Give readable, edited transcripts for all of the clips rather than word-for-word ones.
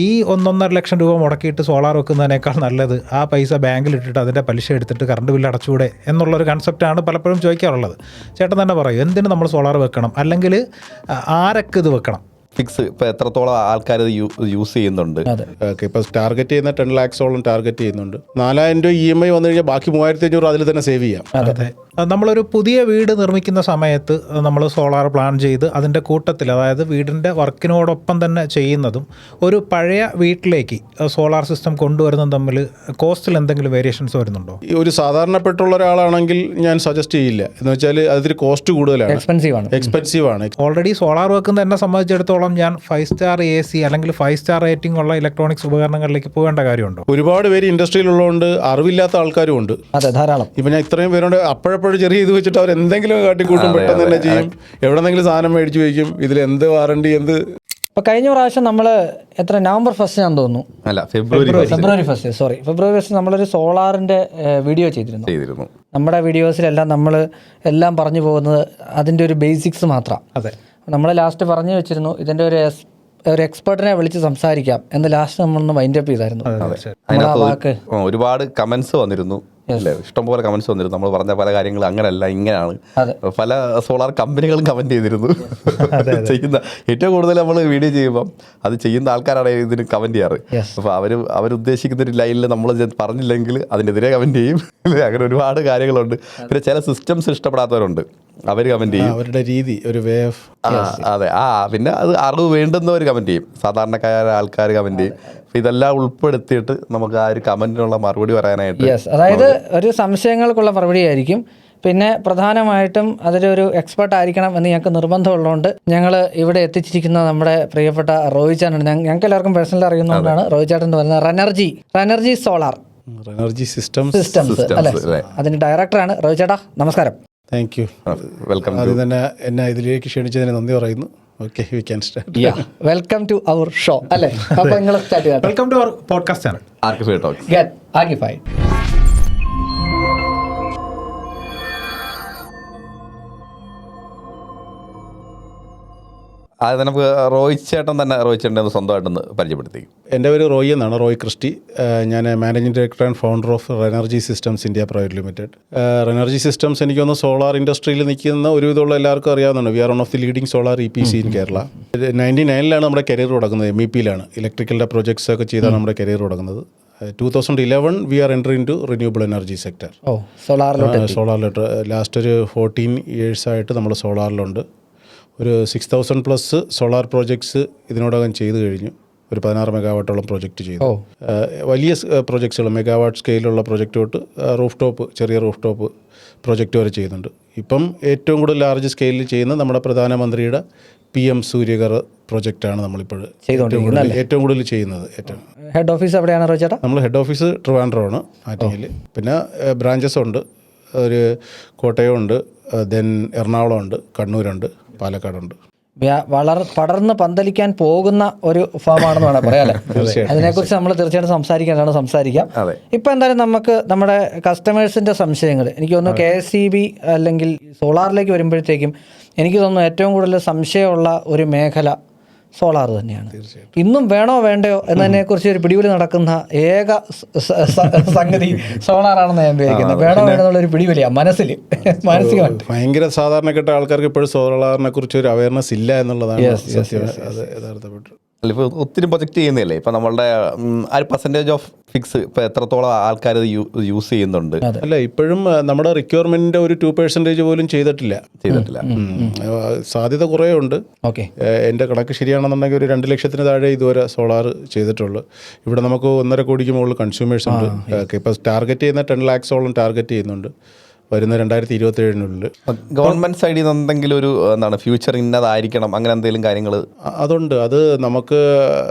ഈ 1.5 ലക്ഷം രൂപ മുടക്കിയിട്ട് സോളാർ വെക്കുന്നതിനേക്കാൾ നല്ലത് ആ പൈസ ബാങ്കിലിട്ടിട്ട് അതിൻ്റെ പലിശ എടുത്തിട്ട് കറണ്ട് ബില്ല് അടച്ചുകൂടെ എന്നുള്ളൊരു കൺസെപ്റ്റാണ് പലപ്പോഴും ചോദിക്കാറുള്ളത്. ചേട്ടൻ തന്നെ പറയും, എന്തിന് നമ്മൾ സോളാർ വെക്കണം, അല്ലെങ്കിൽ ആരൊക്കെ ഇത് വെക്കണം? ഫിക്സ് ഇപ്പോൾ എത്രത്തോളം ആൾക്കാർ യൂസ് ചെയ്യുന്നുണ്ട്? ഓക്കെ, ഇപ്പോൾ ടാർഗറ്റ് ചെയ്യുന്ന 10 lakhsോളം ടാർഗറ്റ് ചെയ്യുന്നുണ്ട്. 4000 രൂപ EMI വന്നു കഴിഞ്ഞാൽ ബാക്കി 3500 അതിൽ തന്നെ സേവ് ചെയ്യാം. അതെ, നമ്മളൊരു പുതിയ വീട് നിർമ്മിക്കുന്ന സമയത്ത് നമ്മൾ സോളാർ പ്ലാൻ ചെയ്ത് അതിൻ്റെ കൂട്ടത്തിൽ, അതായത് വീടിൻ്റെ വർക്കിനോടൊപ്പം തന്നെ ചെയ്യുന്നതും ഒരു പഴയ വീട്ടിലേക്ക് സോളാർ സിസ്റ്റം കൊണ്ടുവരുന്നതും തമ്മിൽ കോസ്റ്റിൽ എന്തെങ്കിലും വേരിയേഷൻസ് വരുന്നുണ്ടോ? ഈ ഒരു സാധാരണപ്പെട്ടുള്ള ഒരാളാണെങ്കിൽ ഞാൻ സജസ്റ്റ് ചെയ്യില്ല. എന്ന് വെച്ചാൽ അതിന് കോസ്റ്റ് കൂടുതലാണ്, എക്സ്പെൻസീവ് ആണ്. ഓൾറെഡി സോളാർ വെക്കുന്ന എന്നെ സംബന്ധിച്ചിടത്തോളം ഞാൻ 5 സ്റ്റാർ AC അല്ലെങ്കിൽ 5 സ്റ്റാർ റേറ്റിംഗ് ഉള്ള ഇലക്ട്രോണിക്സ് ഉപകരണങ്ങളിലേക്ക് പോകേണ്ട കാര്യമുണ്ടോ? ഒരുപാട് പേര് ഇൻഡസ്ട്രിയിലുള്ളതുകൊണ്ട് അറിവില്ലാത്ത ആൾക്കാരും ഉണ്ട്. അതെ, ധാരാളം. ഇപ്പം ഞാൻ ഇത്രയും പേരോട് അപ്പോഴപ്പോഴും ചെറിയ ഇത് വെച്ചിട്ട് അവർ എന്തെങ്കിലും കാട്ടിക്കൂട്ടും, പെട്ടെന്ന് തന്നെ ചെയ്യും. എവിടെന്നെങ്കിലും സാധനം മേടിച്ച് വയ്ക്കും, ഇതിൽ എന്ത് വാറണ്ടി എന്ത്. ഇപ്പൊ കഴിഞ്ഞ പ്രാവശ്യം നമ്മൾ നവംബർ 1 ഞാൻ തോന്നുന്നു, അല്ല ഫെബ്രുവരി 1 ഫെബ്രുവരി 1 നമ്മളൊരു സോളാറിന്റെ വീഡിയോ ചെയ്തിരുന്നു. നമ്മുടെ വീഡിയോസിലെല്ലാം നമ്മൾ എല്ലാം പറഞ്ഞു പോകുന്നത് അതിന്റെ ഒരു ബേസിക്സ് മാത്രം. അതെ, നമ്മൾ ലാസ്റ്റ് പറഞ്ഞു വെച്ചിരുന്നു ഇതിന്റെ ഒരു എക്സ്പെർട്ടിനെ വിളിച്ച് സംസാരിക്കാം എന്ന് ലാസ്റ്റ് നമ്മളൊന്ന് വൈൻഡ് അപ്പ് ചെയ്തായിരുന്നു. ഒരുപാട് കമന്റ്സ് വന്നിരുന്നു, അല്ലേ? ഇഷ്ടംപോലെ കമന്റ്സ് വന്നിരുന്നു. നമ്മൾ പറഞ്ഞ പല കാര്യങ്ങൾ അങ്ങനെയല്ല ഇങ്ങനെയാണ്. പല സോളാർ കമ്പനികളും കമന്റ് ചെയ്തിരുന്നു. ചെയ്യുന്ന ഏറ്റവും കൂടുതൽ നമ്മൾ വീഡിയോ ചെയ്യുമ്പം അത് ചെയ്യുന്ന ആൾക്കാരാണ് ഇതിന് കമന്റ് ചെയ്യാറ്. അപ്പോൾ അവരുദ്ദേശിക്കുന്ന ഒരു ലൈനിൽ നമ്മൾ പറഞ്ഞില്ലെങ്കിൽ അതിനെതിരെ കമന്റ് ചെയ്യും. അങ്ങനെ ഒരുപാട് കാര്യങ്ങളുണ്ട്. പിന്നെ ചില സിസ്റ്റംസ് ഇഷ്ടപ്പെടാത്തവരുണ്ട്, അവർ കമന്റ് ചെയ്യും. അവരുടെ രീതി ഒരു വേ ഓഫ്. അതെ, പിന്നെ അത് അറിവ് വേണ്ടുന്നവർ കമന്റ് ചെയ്യും, സാധാരണക്കാരായ ആൾക്കാർ കമന്റ് ചെയ്യും. ഇതെല്ലാം ഉൾപ്പെടുത്തിയിട്ട് നമുക്ക് ആ ഒരു കമന്റിനുള്ള മറുപടി പറയാനായിട്ട്, അതായത് ഒരു സംശയങ്ങൾക്കുള്ള മറുപടി ആയിരിക്കും. പിന്നെ പ്രധാനമായിട്ടും അതിലൊരു എക്സ്പെർട്ട് ആയിരിക്കണം എന്ന് ഞങ്ങൾക്ക് നിർബന്ധമുള്ളതുകൊണ്ട് ഞങ്ങൾ ഇവിടെ എത്തിച്ചിരിക്കുന്ന നമ്മുടെ പ്രിയപ്പെട്ട റോയ് ചേട്ടൻ, ഞങ്ങൾക്ക് എല്ലാവർക്കും പേഴ്സണലി അറിയുന്നതുകൊണ്ടാണ് റോയ് ചേട്ടൻ എന്ന് പറയുന്നത്. റെനർജി സോളാർ എനർജി സിസ്റ്റംസ് അല്ലേ, അതിന്റെ ഡയറക്ടറാണ്. റോയ് ചേട്ടാ നമസ്കാരം. Thank you, welcome. ആദ്യം തന്നെ എന്നെ ഇതിലേക്ക് ക്ഷണിച്ചതിന് നന്ദി പറയുന്നു. Okay, we can start. Welcome to our show, അല്ലേ? അപ്പോൾ നിങ്ങൾ സ്റ്റാർട്ട് ചെയ്യാം. Welcome to our podcast channel Archified talks. Get Archified. അത് നമുക്ക് റോയ് ചേട്ടൻ ഒന്ന് സ്വന്തമായിട്ടൊന്ന് പരിചയപ്പെടുത്തി. എൻ്റെ പേര് റോയ് എന്നാണ്, റോയ് ക്രിസ്റ്റി. ഞാൻ managing director and founder of Renergy systems India private limited. Renergy systems എനിക്കൊന്ന് സോളാർ ഇൻഡസ്ട്രിയിൽ നിൽക്കുന്ന ഒരുവിധമുള്ള എല്ലാവർക്കും അറിയാവുന്നതാണ്. We are one of the leading solar EPC in Kerala. 99 നമ്മുടെ കരിയർ തുടങ്ങുന്നത്. MEP-ലാണ്, ഇലക്ട്രിക്കലിൻ്റെ പ്രൊജക്ട്സ് ഒക്കെ ചെയ്താണ് നമ്മുടെ കരിയർ തുടങ്ങുന്നത്. 2011 we are entry into renewable energy sector. സോളാറിലോട്ട് ലാസ്റ്റ് ഒരു 14 years നമ്മൾ സോളാറിലുണ്ട്. ഒരു 6000+ സോളാർ പ്രോജക്ട്സ് ഇതിനോടകം ചെയ്തു കഴിഞ്ഞു. ഒരു 16 മെഗാവാട്ടോളം പ്രോജക്റ്റ് ചെയ്തു. വലിയ പ്രോജക്ട്സുകൾ, മെഗാവാട്ട് സ്കെയിലുള്ള പ്രോജക്റ്റ് തൊട്ട് ചെറിയ റൂഫ് ടോപ്പ് പ്രോജക്റ്റ് വരെ ചെയ്യുന്നുണ്ട്. ഇപ്പം ഏറ്റവും കൂടുതൽ ലാർജ് സ്കെയിലിൽ ചെയ്യുന്ന നമ്മുടെ പ്രധാനമന്ത്രിയുടെ PM സൂര്യഘർ പ്രോജക്റ്റാണ് നമ്മളിപ്പോൾ ഏറ്റവും കൂടുതൽ ചെയ്യുന്നത്. ഹെഡ് ഓഫീസ് എവിടെയാണ് റോയ് ചേട്ടാ? നമ്മൾ ഹെഡ് ഓഫീസ് ട്രിവാൻഡ്രമാണ്, ആറ്റിങ്ങിൽ. പിന്നെ ബ്രാഞ്ചസ് ഉണ്ട്, ഒരു കോട്ടയമുണ്ട്, ദെൻ എറണാകുളമുണ്ട്, കണ്ണൂരുണ്ട്, പാലക്കാടുണ്ട്. പടർന്ന് പന്തലിക്കാൻ പോകുന്ന ഒരു ഫാമാണെന്ന് വേണം പറയാല്ലേ. അതിനെക്കുറിച്ച് നമ്മൾ തീർച്ചയായിട്ടും സംസാരിക്കാം. ഇപ്പം എന്തായാലും നമുക്ക് നമ്മുടെ കസ്റ്റമേഴ്സിൻ്റെ സംശയങ്ങൾ, എനിക്ക് തോന്നുന്നു KSEB അല്ലെങ്കിൽ സോളാറിലേക്ക് വരുമ്പോഴത്തേക്കും എനിക്ക് തോന്നുന്നു ഏറ്റവും കൂടുതൽ സംശയമുള്ള ഒരു മേഖല സോളാർ തന്നെയാണ്. ഇന്നും വേണോ വേണ്ടയോ എന്നതിനെക്കുറിച്ച് ഒരു പിടിപിടി നടക്കുന്ന ഏക സംഗതി സോളാറാണെന്ന് ഞാൻ വിചാരിക്കുന്നത്. വേണോ വേണോ എന്നുള്ളൊരു പിടിപിടിയാണ് മാനസികമായിട്ട്. ഭയങ്കര സാധാരണപ്പെട്ട ആൾക്കാർക്ക് ഇപ്പോഴും സോളാറിനെ കുറിച്ച് ഒരു അവയർനെസ് ഇല്ല എന്നുള്ളതാണ് യഥാർത്ഥപ്പെട്ടു. ഇപ്പോൾ ഒത്തിരി പ്രൊജക്റ്റ് ചെയ്യുന്നില്ലേ, ഇപ്പം നമ്മളുടെ ആ ഒരു പെർസെൻറ്റേജ് ഓഫ് ഫിക്സ് ഇപ്പോൾ എത്രത്തോളം ആൾക്കാർ യൂസ് ചെയ്യുന്നുണ്ട്? അല്ല, ഇപ്പോഴും നമ്മുടെ റിക്വയർമെന്റിന്റെ ഒരു 2% പോലും ചെയ്തിട്ടില്ല. സാധ്യത കുറേ ഉണ്ട്. എൻ്റെ കണക്ക് ശരിയാണെന്നുണ്ടെങ്കിൽ ഒരു 2 ലക്ഷത്തിന് താഴെ ഇതുവരെ സോളാർ ചെയ്തിട്ടുള്ളൂ. ഇവിടെ നമുക്ക് 1.5 കോടിക്ക് മുകളിൽ കൺസ്യൂമേഴ്സ് ഉണ്ട്. ഇപ്പോൾ ടാർഗറ്റ് ചെയ്യുന്ന 10 lakhsോളം ടാർഗറ്റ് ചെയ്യുന്നുണ്ട് വരുന്ന 2027 ഗവൺമെന്റ് സൈഡിൽ നിന്ന് എന്തെങ്കിലും ഒരു ഫ്യൂച്ചർ ഇന്നതായിരിക്കണം അങ്ങനെ എന്തെങ്കിലും കാര്യങ്ങൾ അതുണ്ട്. അത് നമുക്ക്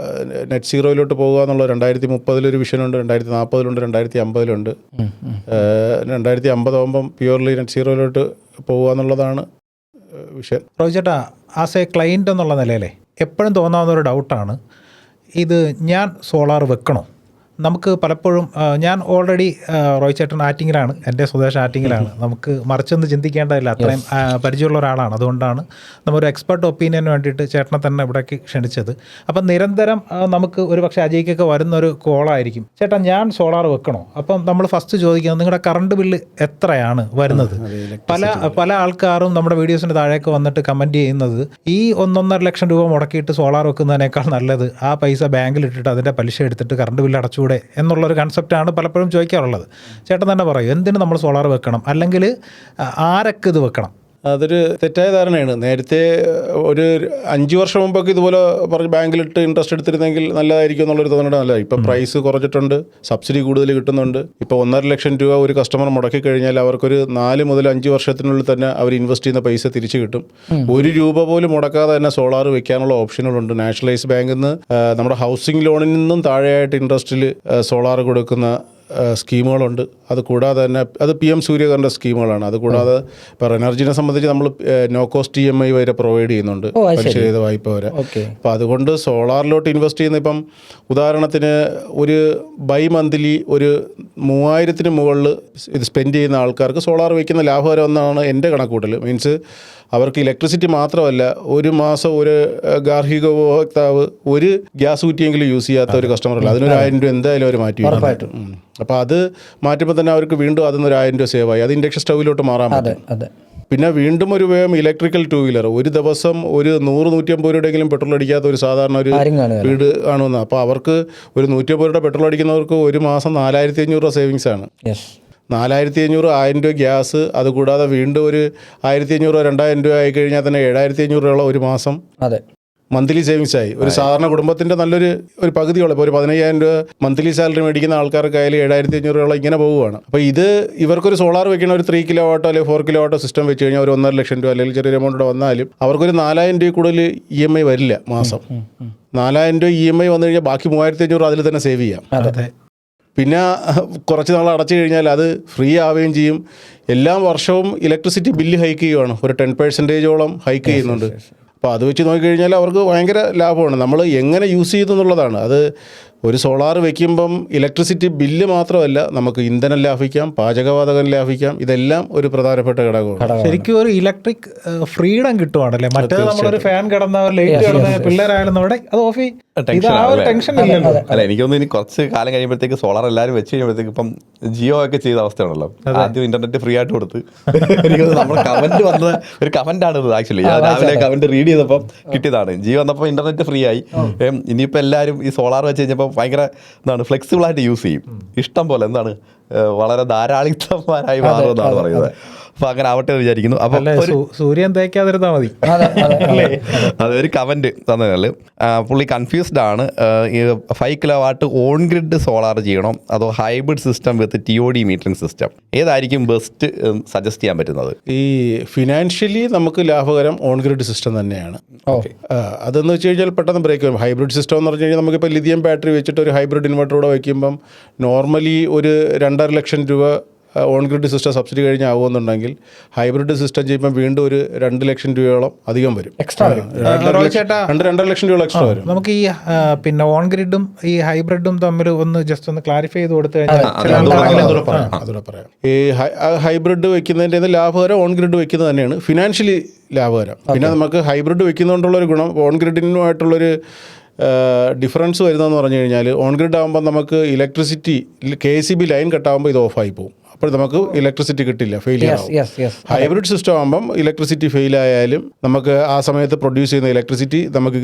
നെറ്റ് സീറോയിലോട്ട് പോകുക എന്നുള്ള 2030 വിഷനുണ്ട്, 2040 2050 2050 ആകുമ്പം പ്യൂർലി നെറ്റ് സീറോയിലോട്ട് പോകുക എന്നുള്ളതാണ് വിഷൻ. റോയ് ചേട്ടാ, ആസ് എ ക്ലയൻറ്റ് എന്നുള്ള നിലയിലെ എപ്പോഴും തോന്നാവുന്ന ഒരു ഡൗട്ടാണ്, ഇത് ഞാൻ സോളാർ വെക്കണോ നമുക്ക് പലപ്പോഴും ഞാൻ ഓൾറെഡി റോയ് ചേട്ടൻ ആറ്റിങ്ങിലാണ്, എൻ്റെ സ്വദേശം ആറ്റിങ്ങിലാണ്. നമുക്ക് മറിച്ചൊന്ന് ചിന്തിക്കേണ്ടതില്ല, അത്രയും പരിചയമുള്ള ഒരാളാണ്. അതുകൊണ്ടാണ് നമ്മളൊരു എക്സ്പെർട്ട് ഒപ്പീനിയന് വേണ്ടിയിട്ട് ചേട്ടനെ തന്നെ ഇവിടേക്ക് ക്ഷണിച്ചത്. അപ്പം നിരന്തരം നമുക്ക് ഒരു പക്ഷേ അജയ്ക്കൊക്കെ വരുന്നൊരു കോളായിരിക്കും, ചേട്ടാ ഞാൻ സോളാർ വെക്കണോ? അപ്പം നമ്മൾ ഫസ്റ്റ് ചോദിക്കുന്നത് നിങ്ങളുടെ കറണ്ട് ബില്ല് എത്രയാണ് വരുന്നത്? പല ആൾക്കാരും നമ്മുടെ വീഡിയോസിൻ്റെ താഴേക്ക് വന്നിട്ട് കമൻറ്റ് ചെയ്യുന്നത് ഈ 1.5 ലക്ഷം രൂപ മുടക്കിയിട്ട് സോളാർ വെക്കുന്നതിനേക്കാൾ നല്ലത് ആ പൈസ ബാങ്കിലിട്ടിട്ട് അതിൻ്റെ പലിശ എടുത്തിട്ട് കറണ്ട് ബില്ല് അടച്ചുകൂടെ എന്നുള്ളൊരു കൺസെപ്റ്റാണ് പലപ്പോഴും ചോദിക്കാറുള്ളത്. ചേട്ടൻ തന്നെ പറയും, എന്തിന് നമ്മൾ സോളാർ വെക്കണം, അല്ലെങ്കിൽ ആരൊക്കെ ഇത് വെക്കണം? അതൊരു തെറ്റായ ധാരണയാണ്. നേരത്തെ ഒരു 5 വർഷം മുമ്പൊക്കെ ഇതുപോലെ പറഞ്ഞ് ബാങ്കിലിട്ട് ഇൻട്രസ്റ്റ് എടുത്തിരുന്നെങ്കിൽ നല്ലതായിരിക്കും എന്നുള്ളൊരു തോന്നണം. അല്ല, ഇപ്പം പ്രൈസ് കുറച്ചിട്ടുണ്ട്, സബ്സിഡി കൂടുതൽ കിട്ടുന്നുണ്ട്. ഇപ്പോൾ 1.5 ലക്ഷം രൂപ ഒരു കസ്റ്റമർ മുടക്കി കഴിഞ്ഞാൽ അവർക്കൊരു 4 മുതൽ 5 വർഷത്തിനുള്ളിൽ തന്നെ അവർ ഇൻവെസ്റ്റ് ചെയ്യുന്ന പൈസ തിരിച്ചു കിട്ടും. 1 രൂപ പോലും മുടക്കാതെ തന്നെ സോളാർ വെക്കാനുള്ള ഓപ്ഷനുകളുണ്ട്. നാഷണലൈസ് ബാങ്കിൽ നിന്ന് നമ്മുടെ ഹൗസിംഗ് ലോണിൽ നിന്നും താഴെയായിട്ട് ഇൻട്രസ്റ്റിൽ സോളാർ കൊടുക്കുന്ന സ്കീമുകളുണ്ട്. അത് കൂടാതെ തന്നെ അത് PM സൂര്യകറിൻ്റെ സ്കീമുകളാണ്. അത് കൂടാതെ ഇപ്പോൾ എനർജിനെ സംബന്ധിച്ച് നമ്മൾ നോ കോസ്റ്റ് EMI വരെ പ്രൊവൈഡ് ചെയ്യുന്നുണ്ട്, പലിശരഹിത വായ്പ വരെ. അപ്പോൾ അതുകൊണ്ട് സോളാറിലോട്ട് ഇൻവെസ്റ്റ് ചെയ്യുന്ന ഇപ്പം ഉദാഹരണത്തിന് ഒരു ബൈ മന്ത്ലി ഒരു 3000-ന് മുകളിൽ ഇത് സ്പെൻഡ് ചെയ്യുന്ന ആൾക്കാർക്ക് സോളാർ വയ്ക്കുന്ന ലാഭകരമെന്നാണ് എൻ്റെ കണക്കൂട്ടൽ. മീൻസ് അവർക്ക് ഇലക്ട്രിസിറ്റി മാത്രമല്ല, ഒരു മാസം ഒരു ഗാർഹിക ഉപഭോക്താവ് ഒരു ഗ്യാസ് കുറ്റിയെങ്കിലും യൂസ് ചെയ്യാത്ത ഒരു കസ്റ്റമറല്ല, അതിനൊരു 1000 രൂപ എന്തായാലും അവർ മാറ്റി വയ്ക്കും. അപ്പോൾ അത് മാറ്റുമ്പോൾ തന്നെ അവർക്ക് വീണ്ടും അതിന് 1000 രൂപ സേവ് ആയി. അത് ഇൻഡക്ഷൻ സ്റ്റൗവിലോട്ട് മാറാൻ പറ്റും. പിന്നെ വീണ്ടും ഒരു വേഗം ഇലക്ട്രിക്കൽ 2 വീലർ ഒരു ദിവസം ഒരു 100-150 രൂപയുടെയെങ്കിലും പെട്രോൾ അടിക്കാത്ത ഒരു സാധാരണ ഒരു വീട് കാണുമെന്ന്. അപ്പോൾ അവർക്ക് ഒരു 150 രൂപയുടെ പെട്രോൾ അടിക്കുന്നവർക്ക് ഒരു മാസം 4500 രൂപ സേവിങ്സ് ആണ്. 4500, 1000 രൂപ ഗ്യാസ്, അതുകൂടാതെ വീണ്ടും ഒരു 1500 2000 രൂപ ആയി കഴിഞ്ഞാൽ തന്നെ 7500 രൂപയുള്ള ഒരു മാസം മന്ത്ലി സേവിങ്സ് ആയി. ഒരു സാധാരണ കുടുംബത്തിൻ്റെ നല്ലൊരു പകുതിയോളം, ഇപ്പോൾ ഒരു 15000 രൂപ മന്ത്ലി സാലറി മേടിക്കുന്ന ആൾക്കാർക്കായാലും 7500 രൂപയോളം ഇങ്ങനെ പോവുകയാണ്. അപ്പോൾ ഇത് ഇവർക്കൊരു സോളാർ വെക്കണ ഒരു 3 കിലോവാട്ടോ അല്ലെങ്കിൽ 4 കിലോവാട്ടോ സിസ്റ്റം വെച്ച് കഴിഞ്ഞാൽ ഒരു 1.5 ലക്ഷം രൂപ അല്ലെങ്കിൽ ചെറിയൊരു എമൗണ്ട് വന്നാലും അവർക്കൊരു 4000 രൂപ കൂടുതൽ EMI വരില്ല മാസം. 4000 രൂപ EMI വന്നു കഴിഞ്ഞാൽ ബാക്കി 3500 അതിൽ തന്നെ സേവ് ചെയ്യാം. പിന്നെ കുറച്ച് നാൾ അടച്ചു കഴിഞ്ഞാൽ അത് ഫ്രീ ആവുകയും ചെയ്യും. എല്ലാ വർഷവും ഇലക്ട്രിസിറ്റി ബില്ല് ഹൈക്ക് ചെയ്യുവാണ്, ഒരു 10% ഹൈക്ക് ചെയ്യുന്നുണ്ട്. അപ്പോൾ അത് വെച്ച് നോക്കിക്കഴിഞ്ഞാൽ അവർക്ക് ഭയങ്കര ലാഭമാണ്. നമ്മൾ എങ്ങനെ യൂസ് ചെയ്തു എന്നുള്ളതാണ്. അത് ഒരു സോളാർ വെക്കുമ്പം ഇലക്ട്രിസിറ്റി ബില്ല് മാത്രമല്ല, നമുക്ക് ഇന്ധനം ലാഭിക്കാം, പാചകവാതകം ലാഭിക്കാം. ഇതെല്ലാം ഒരു പ്രധാനപ്പെട്ട ഘടകമാണ്. ശരിക്കും ഒരു ഇലക്ട്രിക് ഫ്രീഡം കിട്ടുവാണല്ലേ. മറ്റേത് നമ്മളൊരു ഫാൻ കിടന്ന ലൈറ്റ് കിടന്ന പിള്ളേരായാലും അവിടെ അത് ഓഫ് ചെയ്യും. അല്ല, എനിക്കൊന്നും ഇനി കുറച്ച് കാലം കഴിയുമ്പോഴത്തേക്ക് സോളാർ എല്ലാവരും വെച്ച് കഴിയുമ്പോഴത്തേക്ക് ഇപ്പം ജിയോ ഒക്കെ ചെയ്ത അവസ്ഥയാണല്ലോ. ആദ്യം ഇന്റർനെറ്റ് ഫ്രീ ആയിട്ട് കൊടുത്ത് നമ്മൾ കമന്റ് വന്നത് ഒരു കമന്റാണ് ഇത്. ആക്ച്വലി രാവിലെ കമന്റ് റീഡ് ചെയ്തപ്പം കിട്ടിയതാണ്. ജിയോ വന്നപ്പോൾ ഇന്റർനെറ്റ് ഫ്രീ ആയി. ഇനിയിപ്പോൾ എല്ലാവരും ഈ സോളാർ വെച്ച് കഴിഞ്ഞപ്പോൾ ഭയങ്കര എന്താണ് ഫ്ലെക്സിബിൾ ആയിട്ട് യൂസ് ചെയ്യും. ഇഷ്ടം പോലെ എന്താണ് വളരെ ധാരാളിത്തന്മാരായി മാറുമെന്നാണ് പറയുന്നത്. അപ്പോൾ അങ്ങനെ ആവട്ടെ എന്ന് വിചാരിക്കുന്നു. അപ്പം സൂര്യൻ തേക്കാതിരുന്നാൽ മതി. അതൊരു കമന്റ് തന്നതിൽ പുള്ളി കൺഫ്യൂസ്ഡ് ആണ്. 5 കിലോവാട്ട് ഓൺ ഗ്രിഡ് സോളാർ ചെയ്യണം അതോ ഹൈബ്രിഡ് സിസ്റ്റം വിത്ത് TOD മീറ്ററിംഗ് സിസ്റ്റം, ഏതായിരിക്കും ബെസ്റ്റ് സജസ്റ്റ് ചെയ്യാൻ പറ്റുന്നത്? ഈ ഫിനാൻഷ്യലി നമുക്ക് ലാഭകരം ഓൺ ഗ്രിഡ് സിസ്റ്റം തന്നെയാണ്. അതെന്ന് വെച്ച് കഴിഞ്ഞാൽ പെട്ടെന്ന് ബ്രേക്ക് വരും. ഹൈബ്രിഡ് സിസ്റ്റം എന്ന് പറഞ്ഞു കഴിഞ്ഞാൽ നമുക്കിപ്പോൾ ലിഥിയം ബാറ്ററി വെച്ചിട്ട് ഒരു ഹൈബ്രിഡ് ഇൻവെർട്ടറൂടെ വയ്ക്കുമ്പം നോർമലി ഒരു 2.5 ലക്ഷം രൂപ ഓൺ ഗ്രിഡ് സിസ്റ്റം സബ്സിഡി കഴിഞ്ഞാകുമെന്നുണ്ടെങ്കിൽ ഹൈബ്രിഡ് സിസ്റ്റം ചെയ്യുമ്പോൾ വീണ്ടും ഒരു 2 ലക്ഷം രൂപയോളം അധികം വരും. എക്സ്ട്രാ 2.5 ലക്ഷം രൂപ എക്സ്ട്രാ വരും. നമുക്ക് ഈ പിന്നെ ഓൺ ഗ്രിഡും ഈ ഹൈബ്രിഡും തമ്മിൽ ഒന്ന് ജസ്റ്റ് ഒന്ന് ക്ലാരിഫൈ ചെയ്ത് കൊടുത്തു കഴിഞ്ഞാൽ അതുകൂടെ പറയാം. ഈ ഹൈബ്രിഡ് വെക്കുന്നതിൻ്റെ ലാഭകരം ഓൺ ഗ്രിഡ് വെക്കുന്നത് തന്നെയാണ് ഫിനാൻഷ്യലി ലാഭകരം. പിന്നെ നമുക്ക് ഹൈബ്രിഡ് വെക്കുന്നതുകൊണ്ടുള്ളൊരു ഗുണം, ഓൺ ഗ്രിഡിനുമായിട്ടുള്ളൊരു ഡിഫറൻസ് വരുന്നതെന്ന് പറഞ്ഞു കഴിഞ്ഞാൽ ഓൺ ഗ്രിഡ് ആകുമ്പോൾ നമുക്ക് ഇലക്ട്രിസിറ്റി KCB ലൈൻ കട്ടാകുമ്പോൾ ഇത് ഓഫായി പോകും. അപ്പോൾ നമുക്ക് ഇലക്ട്രിസിറ്റി കിട്ടില്ല, ഫെയിലിയർ ആവും. ഹൈബ്രിഡ് സിസ്റ്റം ആകുമ്പം ഇലക്ട്രിസിറ്റി ഫെയിലായാലും നമുക്ക് ആ സമയത്ത് പ്രൊഡ്യൂസ് ചെയ്യുന്ന ഇലക്ട്രിസിറ്റി നമുക്ക്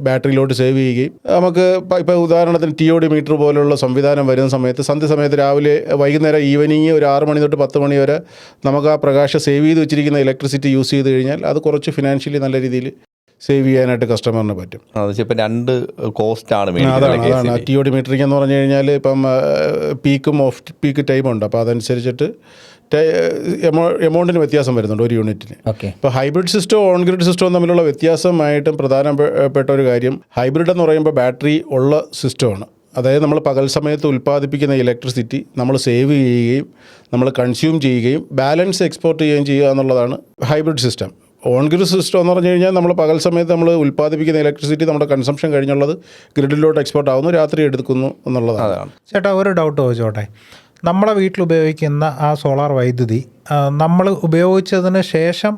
ബാറ്ററിയിലോട്ട് സേവ് ചെയ്യുകയും നമുക്ക് ഇപ്പോൾ ഉദാഹരണത്തിന് TOD മീറ്റർ പോലുള്ള സംവിധാനം വരുന്ന സമയത്ത് സന്ധ്യ രാവിലെ വൈകുന്നേരം ഈവനിങ് ഒരു 6 മണി തൊട്ട് 10 മണി വരെ നമുക്ക് ആ പ്രകാശം സേവ് ചെയ്ത് വെച്ചിരിക്കുന്ന ഇലക്ട്രിസിറ്റി യൂസ് ചെയ്ത് കഴിഞ്ഞാൽ അത് കുറച്ച് ഫിനാൻഷ്യലി നല്ല രീതിയിൽ സേവ് ചെയ്യാനായിട്ട് കസ്റ്റമറിന് പറ്റും. ഇപ്പം 2 കോസ്റ്റാണ്. അതാണ് TOD മീറ്ററിംഗ് എന്ന് പറഞ്ഞു കഴിഞ്ഞാൽ ഇപ്പം പീക്കും ഓഫ് പീക്ക് ടൈമുണ്ട്. അപ്പോൾ അതനുസരിച്ചിട്ട് എമൗണ്ടിന് വ്യത്യാസം വരുന്നുണ്ട് ഒരു യൂണിറ്റിന്. ഇപ്പോൾ ഹൈബ്രിഡ് സിസ്റ്റവും ഓൺ ഗ്രിഡ് സിസ്റ്റവും തമ്മിലുള്ള വ്യത്യാസമായിട്ടും പ്രധാനപ്പെട്ട ഒരു കാര്യം, ഹൈബ്രിഡ് എന്ന് പറയുമ്പോൾ ബാറ്ററി ഉള്ള സിസ്റ്റമാണ്. അതായത് നമ്മൾ പകൽ സമയത്ത് ഉൽപ്പാദിപ്പിക്കുന്ന ഇലക്ട്രിസിറ്റി നമ്മൾ സേവ് ചെയ്യുകയും നമ്മൾ കൺസ്യൂം ചെയ്യുകയും ബാലൻസ് എക്സ്പോർട്ട് ചെയ്യുകയും ചെയ്യുക എന്നുള്ളതാണ് hybrid system. On grid system എന്ന് പറഞ്ഞു കഴിഞ്ഞാൽ നമ്മൾ പകൽ സമയത്ത് നമ്മൾ ഉൽപ്പാദിപ്പിക്കുന്ന ഇലക്ട്രിസിറ്റി നമ്മുടെ കൺസംഷൻ കഴിഞ്ഞുള്ളത് ഗ്രിഡിലോട്ട് എക്സ്പോർട്ട് ആവുന്നു, രാത്രി എടുക്കുന്നു എന്നുള്ളതാണ്. ചേട്ടാ ഒരു ഡൗട്ട് ചോദിച്ചോട്ടെ, നമ്മളെ വീട്ടിൽ ഉപയോഗിക്കുന്ന ആ സോളാർ വൈദ്യുതി നമ്മൾ ഉപയോഗിച്ചതിന് ശേഷം